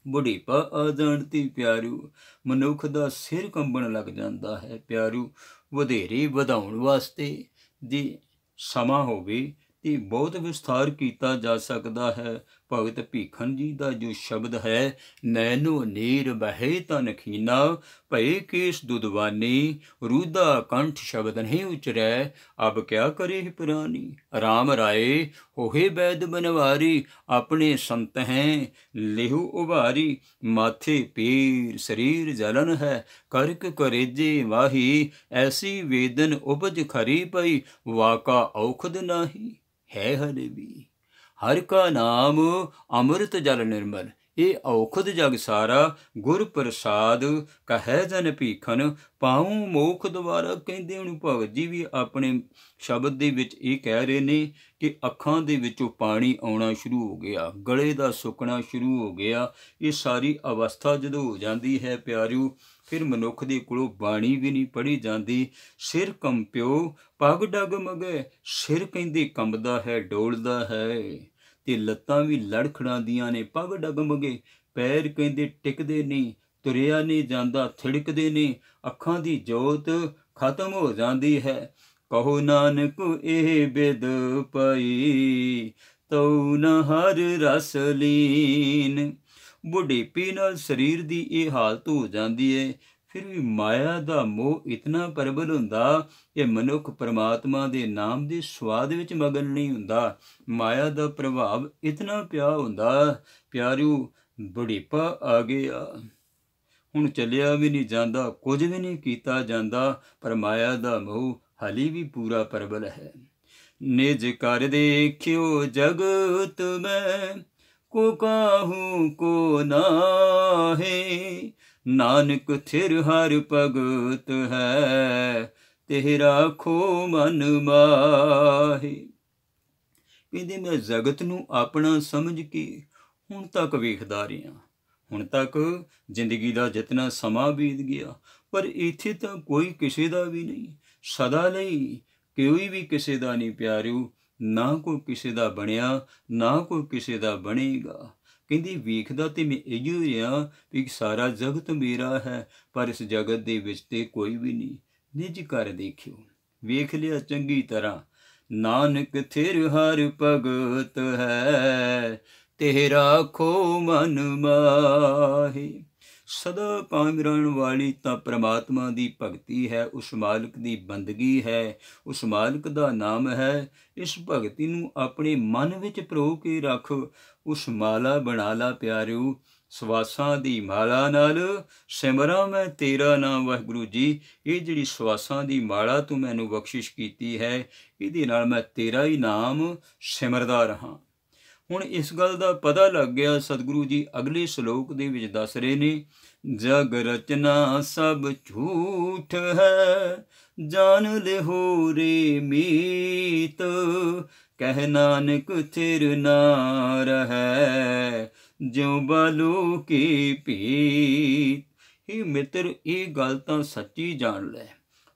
ਬੁਢੇਪਾ ਆ ਜਾਣ ਤੇ ਪਿਆਰਿਓ ਮਨੁੱਖ ਦਾ ਸਿਰ ਕੰਬਣ ਲੱਗ ਜਾਂਦਾ ਹੈ। ਪਿਆਰਿਓ ਵਧੇਰੇ ਵਧਾਉਣ ਵਾਸਤੇ ਜੇ ਸਮਾਂ ਹੋਵੇ ਤੇ ਬਹੁਤ ਵਿਸਥਾਰ ਕੀਤਾ ਜਾ ਸਕਦਾ ਹੈ। ਭਗਤ ਭੀਖਨ ਜੀ ਦਾ ਜੋ ਸ਼ਬਦ ਹੈ, ਨੈਨੋ ਨੀਰ ਬਹੇ ਤਨ ਖੀਨਾ, ਭਏ ਕੇਸ ਦੁਧਵਾਨੀ, ਰੂਦਾ ਕੰਠ ਸ਼ਬਦ ਨਹੀਂ ਉਚਰੈ, ਅਬ ਕਿਆ ਕਰੇ ਪੁਰਾਨੀ। ਰਾਮ ਰਾਏ ਹੋਏ ਬੈਦ ਬਨਵਾਰੀ, ਆਪਣੇ ਸੰਤ ਹੈ ਲਿਹੂ ਉਭਾਰੀ, ਮਾਥੇ ਪੀਰ ਸਰੀਰ ਜਲਨ ਹੈ, ਕਰਕ ਕਰੇਜੇ ਵਾਹੀ, ਐਸੀ ਵੇਦਨ ਉਪਜ ਖਰੀ ਪਈ, ਵਾਕਾ ਔਖਦ ਨਾਹੀ ਹੈ ਹਰੇ ਵੀ। ਹਰ ਕਾ ਨਾਮ ਅੰਮ੍ਰਿਤ ਜਲ ਨਿਰਮਲ, ਇਹ ਔਖਦ ਜਗ ਸਾਰਾ ਗੁਰ ਪ੍ਰਸਾਦ ਕਹੈ ਜਨ ਭੀਖਨ, ਪਾਉ ਮੋਖ ਦੁਆਰਾ। ਕਹਿੰਦੇ ਹੁਣ ਭਗਤ ਜੀ ਵੀ ਆਪਣੇ ਸ਼ਬਦ ਦੇ ਵਿੱਚ ਇਹ ਕਹਿ ਰਹੇ ਨੇ ਕਿ ਅੱਖਾਂ ਦੇ ਵਿੱਚੋਂ ਪਾਣੀ ਆਉਣਾ ਸ਼ੁਰੂ ਹੋ ਗਿਆ, ਗਲੇ ਦਾ ਸੁੱਕਣਾ ਸ਼ੁਰੂ ਹੋ ਗਿਆ। ਇਹ ਸਾਰੀ ਅਵਸਥਾ ਜਦੋਂ ਹੋ ਜਾਂਦੀ ਹੈ ਪਿਆਰਿਓ, ਫਿਰ ਮਨੁੱਖ ਦੇ ਕੋਲੋਂ ਬਾਣੀ ਵੀ ਨਹੀਂ ਪੜ੍ਹੀ ਜਾਂਦੀ। ਸਿਰ ਕੰਪਿਓ ਪਗ ਡਗ ਮਗੈ, ਸਿਰ ਕਹਿੰਦੇ ਕੰਬਦਾ ਹੈ, ਡੋਲਦਾ ਹੈ ਤੇ ਲੱਤਾਂ ਵੀ ਲੜਖੜਾਉਂਦੀਆਂ ਨੇ। ਪਗ ਡਗਮਗੇ पैर कहते टिकते नहीं, तुरिया नहीं जाता, थिड़कते नहीं, अखां दी जोत खत्म हो जाती है। कहो नानक ਇਹ ਬਿਦ ਪਈ, ਤਉ ਨ ਹਰ ਰਸ ਲੀਨ। ਬੁਢੇਪੇ ਨਾਲ ਸਰੀਰ ਦੀ ਇਹ ਹਾਲਤ ਹੋ ਜਾਂਦੀ ਹੈ। ਫਿਰ ਵੀ ਮਾਇਆ ਦਾ ਮੋਹ ਇਤਨਾ ਪ੍ਰਬਲ ਹੁੰਦਾ ਕਿ ਮਨੁੱਖ ਪਰਮਾਤਮਾ ਦੇ ਨਾਮ ਦੇ ਸਵਾਦ ਵਿੱਚ ਮਗਨ ਨਹੀਂ ਹੁੰਦਾ। ਮਾਇਆ ਦਾ ਪ੍ਰਭਾਵ ਇਤਨਾ ਪਿਆ ਹੁੰਦਾ। ਪਿਆਰਿਓ, ਬੁਢੇਪਾ ਆ ਗਿਆ, ਹੁਣ ਚੱਲਿਆ ਵੀ ਨਹੀਂ ਜਾਂਦਾ, ਕੁਝ ਵੀ ਨਹੀਂ ਕੀਤਾ ਜਾਂਦਾ, ਪਰ ਮਾਇਆ ਦਾ ਮੋਹ ਹਾਲੀ ਵੀ ਪੂਰਾ ਪ੍ਰਬਲ ਹੈ। ਨਿਜ ਕਰ ਦੇਖਿਓ ਜਗਤ ਮੈਂ, को काहू को नाहे, नानक थिर हर भगत है, तेरा खो मन माहे। कहते मैं जगत नूं अपना समझ के हुण तक वेखदा रहा, हुण तक जिंदगी का जितना समा बीत गया, पर इत्थे तां कोई किसी का भी नहीं, सदा लई कोई भी किसी का नहीं। प्यारिओ, ना कोई किसी का बनया, ना कोई किसी का बनेगा। कहती वेखदा ते मैं इहो रहा भी सारा जगत मेरा है, पर इस जगत दे विच ते कोई भी नहीं। निज कर देखियो, वेख लिया चंगी तरह, नानक थिर हर भगत है, तेरा खो मन माहे। सदा कायम रहण वाली तां परमात्मा दी भगती है, उस मालिक दी बंदगी है, उस मालिक दा नाम है। इस भगती नूं अपने मन विच परो के रख, उस माला बना ला प्यारिओ। ਸਵਾਸਾਂ ਦੀ ਮਾਲਾ ਨਾਲ ਸਿਮਰਾਂ ਮੈਂ ਤੇਰਾ ਨਾਮ। ਵਾਹਿਗੁਰੂ ਜੀ, ਇਹ ਜਿਹੜੀ ਸਵਾਸਾਂ ਦੀ ਮਾਲਾ ਤੂੰ ਮੈਨੂੰ ਬਖਸ਼ਿਸ਼ ਕੀਤੀ ਹੈ, ਇਹਦੇ ਨਾਲ ਮੈਂ ਤੇਰਾ ਹੀ ਨਾਮ ਸਿਮਰਦਾ ਰਹਾਂ। ਹੁਣ ਇਸ ਗੱਲ ਦਾ ਪਤਾ ਲੱਗ ਗਿਆ। ਸਤਿਗੁਰੂ ਜੀ ਅਗਲੇ ਸ਼ਲੋਕ ਦੇ ਵਿੱਚ ਦੱਸ ਰਹੇ ਨੇ, ਜਗ ਰਚਨਾ ਸਭ ਝੂਠ ਹੈ, ਜਾਨ ਲਿਹੋ ਰੇ ਮੀਤ, ਕਹਿ ਨਾਨਕ ਥਿਰ ਨਾ ਰਹੈ, ਜਿਉ ਬਾਲੂ ਕੀ ਭੀਤ। ਇਹ ਮਿੱਤਰ, ਇਹ ਗੱਲ ਤਾਂ ਸੱਚੀ ਜਾਣ ਲੈ,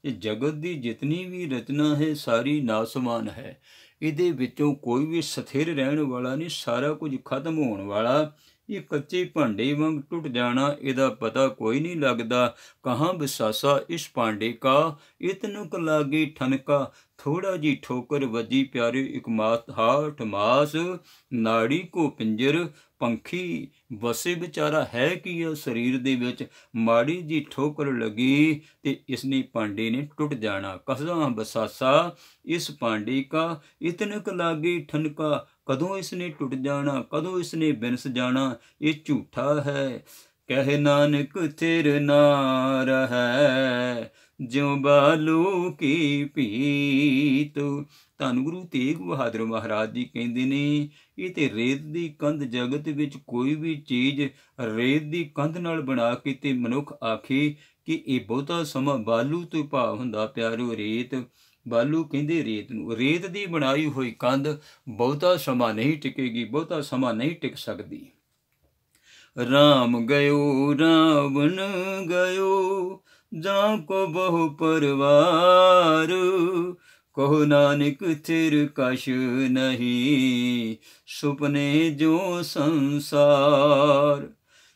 ਇਹ ਜਗਤ ਦੀ ਜਿਤਨੀ ਵੀ ਰਚਨਾ ਹੈ ਸਾਰੀ ਨਾਸਮਾਨ ਹੈ। ਇਹਦੇ ਵਿੱਚੋਂ ਕੋਈ ਵੀ ਸਥਿਰ ਰਹਿਣ ਵਾਲਾ ਨਹੀਂ, ਸਾਰਾ ਕੁਝ ਖਤਮ ਹੋਣ ਵਾਲਾ। ਇਹ ਕੱਚੇ ਭਾਂਡੇ ਵਾਂਗ ਟੁੱਟ ਜਾਣਾ, ਇਹਦਾ ਪਤਾ ਕੋਈ ਨਹੀਂ ਲੱਗਦਾ। ਕਹਾਂ ਬਿਸਾਸਾ ਇਸ ਭਾਂਡੇ ਕਾ, ਇਤਨੁਕ ਲਾਗੇ ਠਨਕਾ। ਥੋੜਾ ਜੀ ਠੋਕਰ ਵੱਜੀ ਪਿਆਰੇ, ਇੱਕ ਹਾਠ ਮਾਸ ਨਾੜੀ ਕੋ ਪਿੰਜਰ, ਪੰਖੀ ਵਸੇ ਵਿਚਾਰਾ ਹੈ ਕੀ ਆ ਸਰੀਰ ਦੇ ਵਿੱਚ। ਮਾੜੀ ਜੀ ਠੋਕਰ ਲੱਗੀ ਤੇ ਇਸਨੇ ਭਾਂਡੇ ਨੇ ਟੁੱਟ ਜਾਣਾ। ਕਹਾਂ ਬਸਾਸਾ ਇਸ ਭਾਂਡੇ ਕਾ, ਇਤਨਕ ਲਾਗੇ ਠਨਕਾ। ਕਦੋਂ ਇਸਨੇ ਟੁੱਟ ਜਾਣਾ, ਕਦੋਂ ਇਸਨੇ ਬਿਨਸ ਜਾਣਾ, ਇਹ ਝੂਠਾ ਹੈ। ਕਹਿ ਨਾਨਕ ਥਿਰ ਨਾ ਰਹੈ, ਜਿਉ ਬਾਲੂ ਕੀ ਭੀਤ। ਧੰਨ ਗੁਰੂ ਤੇਗ ਬਹਾਦਰ ਮਹਾਰਾਜ ਜੀ ਕਹਿੰਦੇ ਨੇ, ਇਹ ਤੇ ਰੇਤ ਦੀ ਕੰਧ, ਜਗਤ ਵਿੱਚ ਕੋਈ ਵੀ ਚੀਜ਼ ਰੇਤ ਦੀ ਕੰਧ ਨਾਲ ਬਣਾ ਕੇ ਤੇ ਮਨੁੱਖ ਆਖੇ ਕਿ ਇਹ ਬਹੁਤਾ ਸਮਾਂ, ਬਾਲੂ ਤੋਂ ਭਾਵ ਹੁੰਦਾ ਪਿਆਰਿਓ ਰੇਤ। ਬਾਲੂ ਕਹਿੰਦੇ ਰੇਤ ਨੂੰ। ਰੇਤ ਦੀ ਬਣਾਈ ਹੋਈ ਕੰਧ ਬਹੁਤਾ ਸਮਾਂ ਨਹੀਂ ਟਿਕੇਗੀ, ਬਹੁਤਾ ਸਮਾਂ ਨਹੀਂ ਟਿਕ ਸਕਦੀ। ਰਾਮ ਗਇਓ ਰਾਵਣ ਗਇਓ, ਜਾਂ ਕੋ ਬਹੁ ਪਰਵਾਰ, ਕਹੋ ਨਾਨਕ ਥਿਰ ਕਛ ਨਹੀਂ, ਸੁਪਨੇ ਜੋ ਸੰਸਾਰ।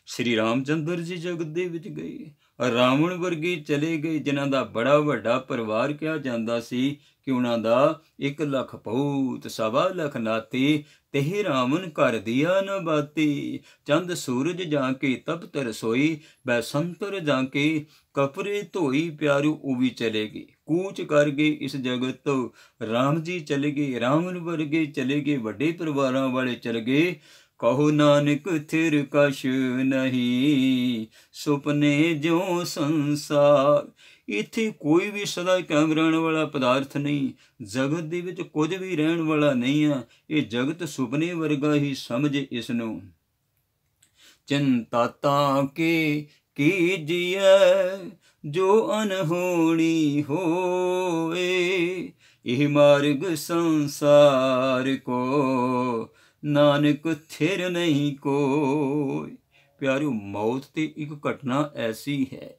ਸ਼੍ਰੀ ਰਾਮ ਚੰਦਰ ਜੀ ਜਗਤ ਦੇ ਵਿੱਚ ਗਏ, ਰਾਵਣ ਵਰਗੇ ਚਲੇ ਗਏ, ਜਿਨ੍ਹਾਂ ਦਾ ਬੜਾ ਵੱਡਾ ਪਰਿਵਾਰ ਕਿਹਾ ਜਾਂਦਾ ਸੀ ਕਿ ਉਹਨਾਂ ਦਾ 1 ਲੱਖ ਪਊਤ, 1.25 ਲੱਖ ਨਾਤੀ, तेहि रावण कर दिया न बाती। चंद सूरज जाके तपत रसोई, बैसंतर जाके कपड़े धोई। प्यारू वो भी चले गए, कूच कर गए इस जगत तो। राम जी चले गए, रावण वर्गे चले गए, वड्डे परिवारां वाले चले गए। कहो नानक थिर कछ नहीं, सुपने ज्यों संसार। ਇੱਥੇ ਕੋਈ ਵੀ ਸਦਾ ਕਾਇਮ ਰਹਿਣ ਵਾਲਾ ਪਦਾਰਥ ਨਹੀਂ, ਜਗਤ ਦੇ ਵਿੱਚ ਕੁਝ ਵੀ ਰਹਿਣ ਵਾਲਾ ਨਹੀਂ ਆ। ਇਹ ਜਗਤ ਸੁਪਨੇ ਵਰਗਾ ਹੀ ਸਮਝ ਇਸ ਨੂੰ। ਚਿੰਤਾ ਤਾਂ ਕੇ ਕੀਜੀਐ ਜੋ ਅਨਹੋਣੀ ਹੋਏ, ਇਹ ਮਾਰਗ ਸੰਸਾਰ ਕੋ ਨਾਨਕ ਥਿਰ ਨਹੀਂ ਕੋਇ। ਪਿਆਰਿਓ, ਮੌਤ ਤੇ ਇੱਕ ਘਟਨਾ ਐਸੀ ਹੈ,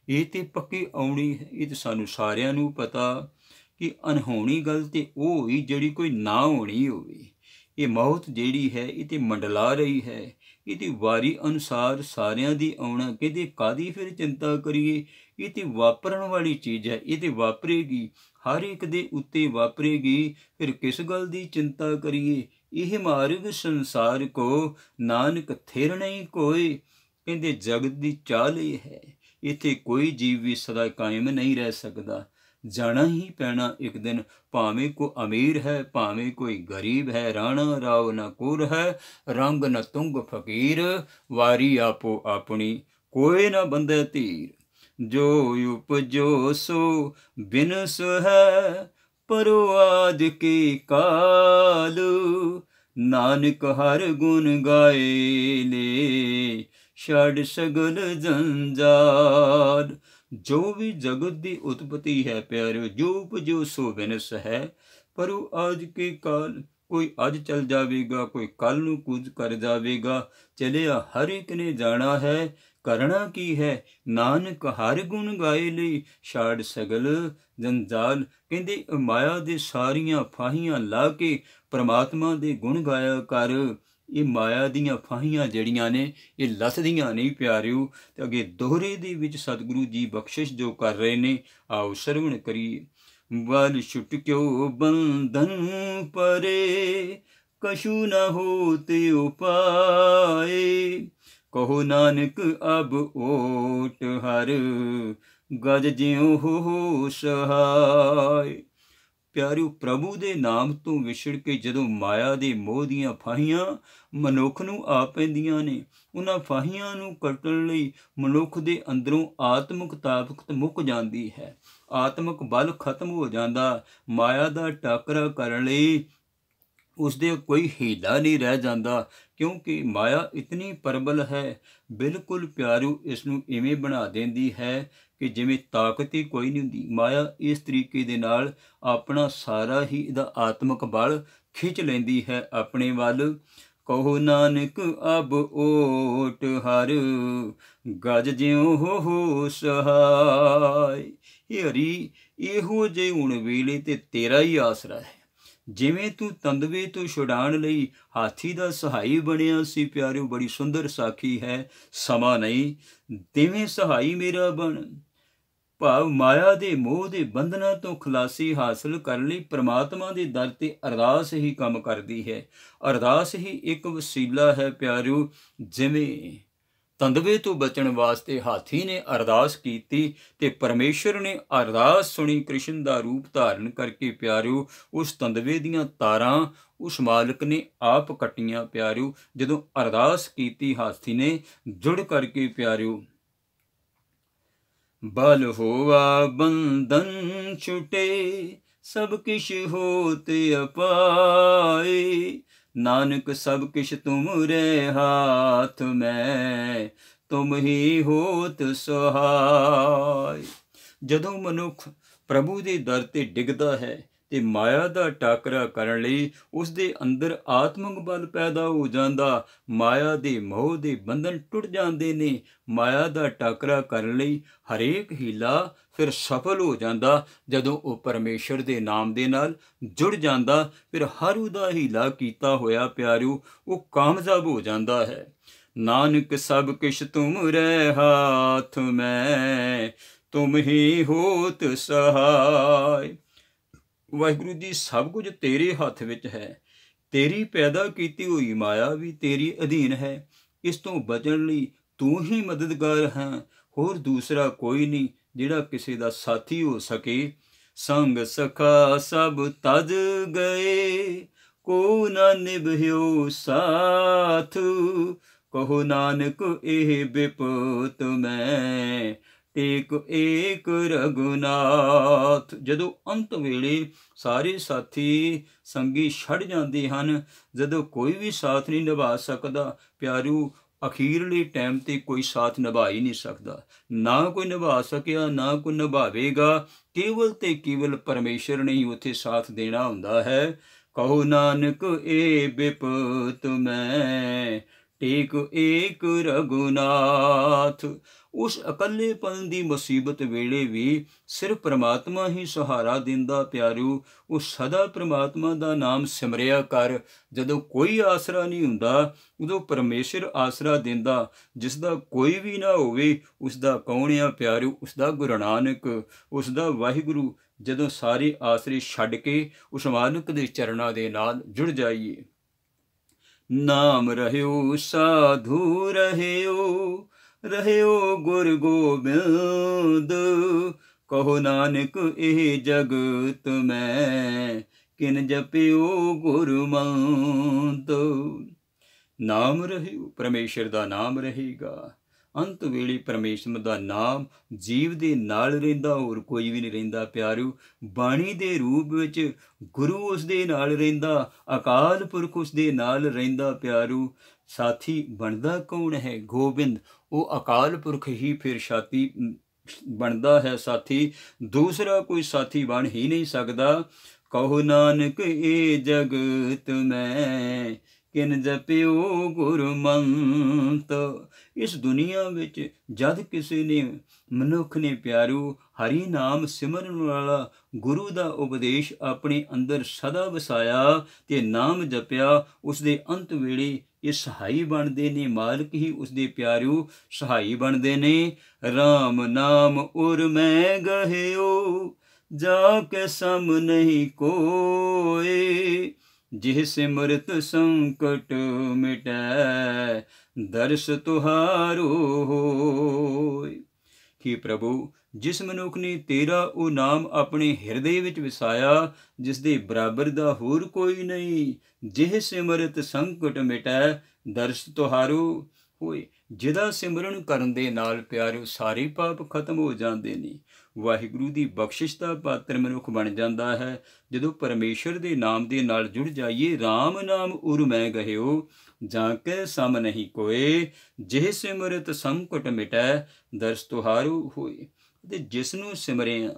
ਇਹ ਤੇ ਪੱਕੀ ਆਉਣੀ ਹੈ। ਇਹ ਤਾਂ ਸਾਨੂੰ ਸਾਰਿਆਂ ਨੂੰ ਪਤਾ ਕਿ ਅਨਹੋਣੀ ਗੱਲ ਤੇ ਉਹ ਹੋਈ ਜਿਹੜੀ ਕੋਈ ਨਾ ਹੋਣੀ ਹੋਵੇ। ਇਹ ਮੌਤ ਜਿਹੜੀ ਹੈ ਇਹ ਤੇ ਮੰਡਲਾ ਰਹੀ ਹੈ, ਇਹ ਤੇ ਵਾਰੀ ਅਨੁਸਾਰ ਸਾਰਿਆਂ ਦੀ ਆਉਣਾ। ਕਹਿੰਦੇ ਕਾਦੀ ਫਿਰ ਚਿੰਤਾ ਕਰੀਏ, ਇਹ ਤੇ ਵਾਪਰਨ ਵਾਲੀ ਚੀਜ਼ ਹੈ, ਇਹ ਤੇ ਵਾਪਰੇਗੀ, ਹਰ ਇੱਕ ਦੇ ਉੱਤੇ ਵਾਪਰੇਗੀ, ਫਿਰ ਕਿਸ ਗੱਲ ਦੀ ਚਿੰਤਾ ਕਰੀਏ। ਇਹ ਮਾਰਗ ਸੰਸਾਰ ਕੋ ਨਾਨਕ ਥਿਰ ਨਹੀਂ ਕੋਏ। ਕਹਿੰਦੇ ਜਗਤ ਦੀ ਚਾਲ ਇਹ ਹੈ, ਇੱਥੇ ਕੋਈ ਜੀਵ ਵੀ ਸਦਾ ਕਾਇਮ ਨਹੀਂ ਰਹਿ ਸਕਦਾ, ਜਾਣਾ ਹੀ ਪੈਣਾ ਇੱਕ ਦਿਨ। ਭਾਵੇਂ ਕੋ ਅਮੀਰ ਹੈ, ਭਾਵੇਂ ਕੋਈ ਗਰੀਬ ਹੈ, ਰਾਣਾ ਰਾਵ ਨਾ ਕੁਰ ਹੈ, ਰੰਗ ਨ ਤੁੰਗ ਫਕੀਰ, ਵਾਰੀ ਆਪੋ ਆਪਣੀ ਕੋਈ ਨਾ ਬੰਦੇ ਧੀਰ। ਜੋ ਉਪਜੋ ਸੋ ਬਿਨਸ ਹੈ, ਪਰੋ ਆਜ ਕੀ ਕਾਲ, ਨਾਨਕ ਹਰ ਗੁਣ ਗਾਏ ਨੇ, ਛੱਡ ਸਗਲ ਜੰਜਾਲ। ਜੋ ਵੀ ਜਗਤ ਦੀ ਉਤਪਤੀ ਹੈ ਪਿਆਰਿਓ, ਜੋ ਉਪਜੋ ਸੋ ਬਿਨਸ ਹੈ, ਪਰੋ ਆਜ ਕੇ ਕਾਲ। ਕੋਈ ਅੱਜ ਚਲ ਜਾਵੇਗਾ, ਕੋਈ ਕੱਲ ਨੂੰ ਕੁਝ ਕਰ ਜਾਵੇਗਾ, ਚਲਿਆ ਹਰ ਇੱਕ ਨੇ ਜਾਣਾ ਹੈ। ਕਰਨਾ ਕੀ ਹੈ, ਨਾਨਕ ਹਰ ਗੁਣ ਗਾਏ ਲਈ, ਛਾੜ ਸਗਲ ਜੰਜਾਲ। ਕਹਿੰਦੇ ਮਾਇਆ ਦੇ ਸਾਰੀਆਂ ਫਾਹੀਆਂ ਲਾ ਕੇ ਪ੍ਰਮਾਤਮਾ ਦੇ ਗੁਣ ਗਾਇਆ ਕਰ। ਇਹ ਮਾਇਆ ਦੀਆਂ ਫਾਹੀਆਂ ਜਿਹੜੀਆਂ ਨੇ ਇਹ ਲੱਥਦੀਆਂ ਨਹੀਂ ਪਿਆਰਿਓ। ਤੇ ਅੱਗੇ ਦੋਹਰੇ ਦੇ ਵਿੱਚ ਸਤਿਗੁਰੂ ਜੀ ਬਖਸ਼ਿਸ਼ ਜੋ ਕਰ ਰਹੇ ਨੇ, ਆਓ ਸਰਵਣ ਕਰੀਏ। ਬਲ ਛੁਟਕਿਓ ਬੰਧਨ ਪਰੇ, ਕਛੂ ਨ ਹੋਤ ਉਪਾਏ, ਕਹੋ ਨਾਨਕ ਅਬ ਓਟ ਹਰ, ਗਜ ਜਿਉ ਹੋ ਸਹਾਏ। ਪਿਆਰਿਓ ਪ੍ਰਭੂ ਦੇ ਨਾਮ ਤੋਂ ਵਿਛੜ ਕੇ ਜਦੋਂ ਮਾਇਆ ਦੇ ਮੋਹ ਦੀਆਂ ਫਾਹੀਆਂ ਮਨੁੱਖ ਨੂੰ ਆ ਪੈਂਦੀਆਂ ਨੇ, ਉਹਨਾਂ ਫਾਹੀਆਂ ਨੂੰ ਕੱਟਣ ਲਈ ਮਨੁੱਖ ਦੇ ਅੰਦਰੋਂ ਆਤਮਿਕ ਤਾਕਤ ਮੁੱਕ ਜਾਂਦੀ ਹੈ, ਆਤਮਿਕ ਬਲ ਖਤਮ ਹੋ ਜਾਂਦਾ। ਮਾਇਆ ਦਾ ਟਾਕਰਾ ਕਰਨ ਲਈ ਉਸਦੇ ਕੋਈ ਹੀਲਾ ਨਹੀਂ ਰਹਿ ਜਾਂਦਾ, ਕਿਉਂਕਿ ਮਾਇਆ ਇਤਨੀ ਪ੍ਰਬਲ ਹੈ। ਬਿਲਕੁਲ ਪਿਆਰਿਓ ਇਸ ਨੂੰ ਇਵੇਂ ਬਣਾ ਦਿੰਦੀ ਹੈ ਕਿ ਜਿਵੇਂ ਤਾਕਤ ਹੀ ਕੋਈ ਨਹੀਂ ਹੁੰਦੀ। ਮਾਇਆ ਇਸ ਤਰੀਕੇ ਦੇ ਨਾਲ ਆਪਣਾ ਸਾਰਾ ਹੀ ਇਹਦਾ ਆਤਮਿਕ ਬਲ ਖਿੱਚ ਲੈਂਦੀ ਹੈ ਆਪਣੇ ਵੱਲ। ਕਹੋ ਨਾਨਕ ਅਬ ਓਟ ਹਰ, ਗਜ ਜਿਉ ਹੋ ਸਹਾਏ। ਇਹ ਹਰੀ ਇਹੋ ਜਿਹੇ ਹੁਣ ਵੇਲੇ ਤੇ ਤੇਰਾ ਹੀ ਆਸਰਾ ਹੈ। ਜਿਵੇਂ ਤੂੰ ਤੰਦਵੇ ਤੋਂ ਛੁਡਾਉਣ ਲਈ ਹਾਥੀ ਦਾ ਸਹਾਈ ਬਣਿਆ ਸੀ ਪਿਆਰਿਓ, ਬੜੀ ਸੁੰਦਰ ਸਾਖੀ ਹੈ, ਸਮਾਂ ਨਹੀਂ, ਤਿਵੇਂ ਸਹਾਈ ਮੇਰਾ ਬਣ। ਭਾਵ ਮਾਇਆ ਦੇ ਮੋਹ ਦੇ ਬੰਧਨਾਂ ਤੋਂ ਖਲਾਸੀ ਹਾਸਲ ਕਰਨ ਲਈ ਪ੍ਰਮਾਤਮਾ ਦੇ ਦਰ ਤੇ ਅਰਦਾਸ ਹੀ ਕੰਮ ਕਰਦੀ ਹੈ। ਅਰਦਾਸ ਹੀ ਇੱਕ ਵਸੀਲਾ ਹੈ ਪਿਆਰਿਓ। ਜਿਵੇਂ ਤੰਦਵੇ ਤੋਂ ਬਚਣ ਵਾਸਤੇ ਹਾਥੀ ਨੇ ਅਰਦਾਸ ਕੀਤੀ ਤੇ ਪਰਮੇਸ਼ਰ ਨੇ ਅਰਦਾਸ ਸੁਣੀ, ਕ੍ਰਿਸ਼ਨ ਦਾ ਰੂਪ ਧਾਰਨ ਕਰਕੇ ਪਿਆਰਿਓ ਉਸ ਤੰਦਵੇ ਦੀਆਂ ਤਾਰਾਂ ਉਸ ਮਾਲਕ ਨੇ ਆਪ ਕੱਟੀਆਂ ਪਿਆਰਿਓ। ਜਦੋਂ ਅਰਦਾਸ ਕੀਤੀ ਹਾਥੀ ਨੇ ਜੁੜ ਕਰਕੇ ਪਿਆਰਿਓ, ਬਲ ਹੋਆ ਬੰਧਨ ਛੁਟੇ, ਸਭ ਕਿਛ ਹੋਤ ਅਪਾਏ, ਨਾਨਕ ਸਭ ਕਿਛ ਤੁਮਰੇ ਹਾਥ ਮੈਂ, ਤੁਮ ਹੀ ਹੋਤ ਸਹਾਈ। ਜਦੋਂ ਮਨੁੱਖ ਪ੍ਰਭੂ ਦੇ ਦਰ ਤੇ ਡਿੱਗਦਾ ਹੈ ਤੇ ਮਾਇਆ ਦਾ ਟਾਕਰਾ ਕਰਨ ਲਈ ਉਸ ਦੇ ਅੰਦਰ ਆਤਮਿਕ ਬਲ ਪੈਦਾ ਹੋ ਜਾਂਦਾ, ਮਾਇਆ ਦੇ ਮੋਹ ਦੇ ਬੰਧਨ ਟੁੱਟ ਜਾਂਦੇ ਨੇ। ਮਾਇਆ ਦਾ ਟਾਕਰਾ ਕਰਨ ਲਈ ਹਰੇਕ ਹੀਲਾ ਫਿਰ ਸਫਲ ਹੋ ਜਾਂਦਾ। ਜਦੋਂ ਉਹ ਪਰਮੇਸ਼ਰ ਦੇ ਨਾਮ ਦੇ ਨਾਲ ਜੁੜ ਜਾਂਦਾ, ਫਿਰ ਹਰ ਉਹਦਾ ਹੀਲਾ ਕੀਤਾ ਹੋਇਆ ਪਿਆਰਿਓ ਉਹ ਕਾਮਯਾਬ ਹੋ ਜਾਂਦਾ ਹੈ। ਨਾਨਕ ਸਭ ਕਿਛ ਤੁਮਰੇ ਹਾਥ ਮੈਂ, ਤੁਮ ਹੀ ਹੋਤ ਸਹਾਈ। ਵਾਹਿਗੁਰੂ ਜੀ ਸਭ ਕੁਝ ਤੇਰੇ ਹੱਥ ਵਿੱਚ ਹੈ, ਤੇਰੀ ਪੈਦਾ ਕੀਤੀ ਹੋਈ ਮਾਇਆ ਵੀ ਤੇਰੀ ਅਧੀਨ ਹੈ। ਇਸ ਤੋਂ ਬਚਣ ਲਈ ਤੂੰ ਹੀ ਮਦਦਗਾਰ ਹੈ, ਹੋਰ ਦੂਸਰਾ ਕੋਈ ਨਹੀਂ ਜਿਹੜਾ ਕਿਸੇ ਦਾ ਸਾਥੀ ਹੋ ਸਕੇ। ਸੰਗ ਸਖਾ ਸਭ ਤਜ ਗਏ, ਕੋ ਨਾ ਨਿਭਿਓ ਸਾਥ, ਕਹੋ ਨਾਨਕ ਇਹ ਬਿਪਤ ਮੈਂ, ਟੇਕ ਏਕ ਰਘੁਨਾਥ। ਜਦੋਂ ਅੰਤ ਵੇਲੇ ਸਾਰੇ ਸਾਥੀ ਸੰਗੀ ਛੱਡ ਜਾਂਦੇ ਹਨ, ਜਦੋਂ ਕੋਈ ਵੀ ਸਾਥ ਨਹੀਂ ਨਿਭਾ ਸਕਦਾ ਪਿਆਰਿਓ, ਅਖੀਰਲੇ ਟਾਈਮ ਤੇ ਕੋਈ ਸਾਥ ਨਿਭਾ ਹੀ ਨਹੀਂ ਸਕਦਾ, ਨਾ ਕੋਈ ਨਿਭਾ ਸਕਿਆ ਨਾ ਕੋਈ ਨਿਭਾਵੇਗਾ। ਕੇਵਲ ਤੇ ਕੇਵਲ ਪਰਮੇਸ਼ਰ ਨੇ ਹੀ ਉੱਥੇ ਸਾਥ ਦੇਣਾ ਹੁੰਦਾ ਹੈ। ਕਹੋ ਨਾਨਕ ਇਹ ਬਿਪਤ ਮੈਂ, ਟੇਕ ਏਕ ਰਘੁਨਾਥ। ਉਸ ਇਕੱਲੇਪਨ ਦੀ ਮੁਸੀਬਤ ਵੇਲੇ ਵੀ ਸਿਰਫ ਪ੍ਰਮਾਤਮਾ ਹੀ ਸਹਾਰਾ ਦਿੰਦਾ ਪਿਆਰੂ। ਉਹ ਸਦਾ ਪ੍ਰਮਾਤਮਾ ਦਾ ਨਾਮ ਸਿਮਰਿਆ ਕਰ। ਜਦੋਂ ਕੋਈ ਆਸਰਾ ਨਹੀਂ ਹੁੰਦਾ ਉਦੋਂ ਪਰਮੇਸ਼ਰ ਆਸਰਾ ਦਿੰਦਾ। ਜਿਸ ਦਾ ਕੋਈ ਵੀ ਨਾ ਹੋਵੇ ਉਸ ਦਾ ਕੌਣ ਆ ਪਿਆਰੂ? ਉਸ ਦਾ ਗੁਰੂ ਨਾਨਕ, ਉਸ ਦਾ ਵਾਹਿਗੁਰੂ। ਜਦੋਂ ਸਾਰੇ ਆਸਰੇ ਛੱਡ ਕੇ ਉਸ ਮਾਲਕ ਦੇ ਚਰਨਾਂ ਦੇ ਨਾਲ ਜੁੜ ਜਾਈਏ। ਨਾਮ ਰਹਿਓ ਸਾਧੂ ਰਹਿਓ, ਰਹਿਓ ਗੁਰ ਗੋਬਿੰਦ। ਕਹੋ ਨਾਨਕ ਇਹ ਜਗਤ ਮੈਂ, ਕਿਨ ਜਪਿਓ ਗੁਰਮੰਤ। ਨਾਮ ਰਹਿਓ, ਪਰਮੇਸ਼ਰ ਦਾ ਨਾਮ ਰਹੇਗਾ। ਅੰਤ ਵੇਲੇ ਪਰਮੇਸ਼ਰ ਦਾ ਨਾਮ ਜੀਵ ਦੇ ਨਾਲ ਰਹਿੰਦਾ, ਹੋਰ ਕੋਈ ਵੀ ਨਹੀਂ ਰਹਿੰਦਾ ਪਿਆਰੂ। ਬਾਣੀ ਦੇ ਰੂਪ ਵਿੱਚ ਗੁਰੂ ਉਸ ਦੇ ਨਾਲ ਰਹਿੰਦਾ, ਅਕਾਲ ਪੁਰਖ ਉਸ ਦੇ ਨਾਲ ਰਹਿੰਦਾ ਪਿਆਰੂ। ਸਾਥੀ ਬਣਦਾ ਕੌਣ ਹੈ? ਗੋਬਿੰਦ। ਉਹ ਅਕਾਲ ਪੁਰਖ ਹੀ ਫਿਰ ਸਾਥੀ ਬਣਦਾ ਹੈ। ਸਾਥੀ ਦੂਸਰਾ ਕੋਈ ਸਾਥੀ ਬਣ ਹੀ ਨਹੀਂ ਸਕਦਾ। ਕਹੋ ਨਾਨਕ ਇਹ ਜਗਤ ਮੈਂ, ਕਿਨ ਜਪਿਓ ਗੁਰਮੰਤ। ਇਸ ਦੁਨੀਆ ਵਿੱਚ ਜਦ ਕਿਸੇ ਨੇ ਮਨੁੱਖ ਨੇ ਪਿਆਰੂ ਹਰੀ ਨਾਮ ਸਿਮਰਨ ਵਾਲਾ ਗੁਰੂ ਦਾ ਉਪਦੇਸ਼ ਆਪਣੇ ਅੰਦਰ ਸਦਾ ਵਸਾਇਆ ਤੇ ਨਾਮ ਜਪਿਆ, ਉਸ ਦੇ ਅੰਤ ਵੇਲੇ ਇਹ ਸਹਾਈ ਬਣਦੇ ਨੇ। ਮਾਲਕ ਹੀ ਉਸ ਦੇ ਪਿਆਰੂ ਸਹਾਈ ਬਣਦੇ ਨੇ। ਰਾਮ ਨਾਮ ਉਰ ਮੈਂ ਗਹਿਓ, ਜਾ ਕੇ ਸਮ ਨਹੀਂ ਕੋਏ। ਜਿਹ ਸਿਮਰਤ ਸੰਕਟ ਮਿਟੈ, ਦਰਸ ਤੁਹਾਰੋ ਹੋਇ। ਕਿ ਪ੍ਰਭੂ, ਜਿਸ ਮਨੁੱਖ ਨੇ ਤੇਰਾ ਉਹ ਨਾਮ ਆਪਣੇ ਹਿਰਦੇ ਵਿੱਚ ਵਸਾਇਆ, ਜਿਸ ਦੇ ਬਰਾਬਰ ਦਾ ਹੋਰ ਕੋਈ ਨਹੀਂ। ਜਿਹ ਸਿਮਰਤ ਸੰਕਟ ਮਿਟੈ, ਦਰਸ ਤੁਹਾਰੋ ਹੋਏ। ਜਿਹਦਾ ਸਿਮਰਨ ਕਰਨ ਦੇ ਨਾਲ ਪਿਆਰਿਓ ਸਾਰੇ ਪਾਪ ਖਤਮ ਹੋ ਜਾਂਦੇ ਨੇ। ਵਾਹਿਗੁਰੂ ਦੀ ਬਖਸ਼ਿਸ਼ ਦਾ ਪਾਤਰ ਮਨੁੱਖ ਬਣ ਜਾਂਦਾ ਹੈ ਜਦੋਂ ਪਰਮੇਸ਼ਰ ਦੇ ਨਾਮ ਦੇ ਨਾਲ ਜੁੜ ਜਾਈਏ। ਰਾਮ ਨਾਮ ਉਰ ਮੈਂ ਗਹਿਓ, ਜਾਂ ਕੇ ਸਮ ਨਹੀਂ ਕੋਏ। ਜਿਹ ਸਿਮਰਤ ਸੰਕਟ ਮਿਟੈ, ਦਰਸ ਤੁਹਾਰੋ ਹੋਏ। ਅਤੇ ਜਿਸ ਨੂੰ ਸਿਮਰਿਆ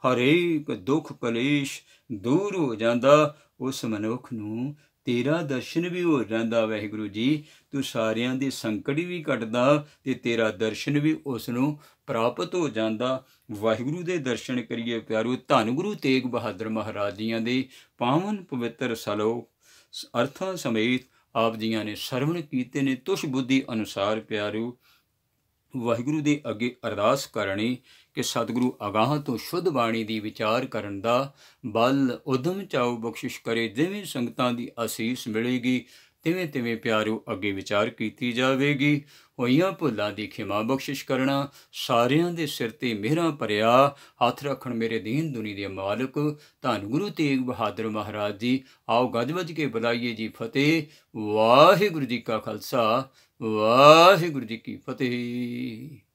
ਹਰੇਕ ਦੁੱਖ ਕਲੇਸ਼ ਦੂਰ ਹੋ ਜਾਂਦਾ। ਉਸ ਮਨੁੱਖ ਨੂੰ ਤੇਰਾ ਦਰਸ਼ਨ ਵੀ ਹੋ ਜਾਂਦਾ। ਵਾਹਿਗੁਰੂ ਜੀ, ਤੂੰ ਸਾਰਿਆਂ ਦੇ ਸੰਕਟ ਵੀ ਕੱਟਦਾ ਤੇ ਤੇਰਾ ਦਰਸ਼ਨ ਵੀ ਉਸ ਨੂੰ ਪ੍ਰਾਪਤ ਹੋ ਜਾਂਦਾ। ਵਾਹਿਗੁਰੂ ਦੇ ਦਰਸ਼ਨ ਕਰੀਏ ਪਿਆਰੋ। ਧੰਨ ਗੁਰੂ ਤੇਗ ਬਹਾਦਰ ਮਹਾਰਾਜ ਜੀਆਂ ਦੇ ਪਾਵਨ ਪਵਿੱਤਰ ਸਲੋਕ ਅਰਥਾਂ ਸਮੇਤ ਆਪ ਜੀਆਂ ਨੇ ਸਰਵਣ ਕੀਤੇ ਨੇ। ਤੁਸ਼ ਬੁੱਧੀ ਅਨੁਸਾਰ ਪਿਆਰੋ ਵਾਹਿਗੁਰੂ ਦੇ ਅੱਗੇ ਅਰਦਾਸ ਕਰਨੀ ਕਿ ਸਤਿਗੁਰੂ ਅਗਾਹ ਤੋਂ ਸ਼ੁੱਧ ਬਾਣੀ ਦੀ ਵਿਚਾਰ ਕਰਨ ਦਾ ਬਲ ਉਦਮ ਚਾਉ ਬਖਸ਼ਿਸ਼ ਕਰੇ। ਜਿਵੇਂ ਸੰਗਤਾਂ ਦੀ ਅਸੀਸ ਮਿਲੇਗੀ ਤਿਵੇਂ ਤਿਵੇਂ ਪਿਆਰੋ ਅੱਗੇ ਵਿਚਾਰ ਕੀਤੀ ਜਾਵੇਗੀ। ਹੋਈਆਂ ਭੁੱਲਾਂ ਦੀ ਖਿਮਾ ਬਖਸ਼ਿਸ਼ ਕਰਨਾ। ਸਾਰਿਆਂ ਦੇ ਸਿਰ ਤੇ ਮਿਹਰਾਂ ਭਰਿਆ ਹੱਥ ਰੱਖਣ ਮੇਰੇ ਦੀਨ ਦੁਨੀ ਦੇ ਮਾਲਕ ਧੰਨ ਗੁਰੂ ਤੇਗ ਬਹਾਦਰ ਮਹਾਰਾਜ ਜੀ। ਆਓ ਗੱਜ ਵੱਜ ਕੇ ਬੁਲਾਈਏ ਜੀ ਫਤਿਹ। ਵਾਹਿਗੁਰੂ ਜੀ ਕਾ ਖਾਲਸਾ, ਵਾਹਿਗੁਰੂ ਜੀ ਕੀ ਫਤਿਹ।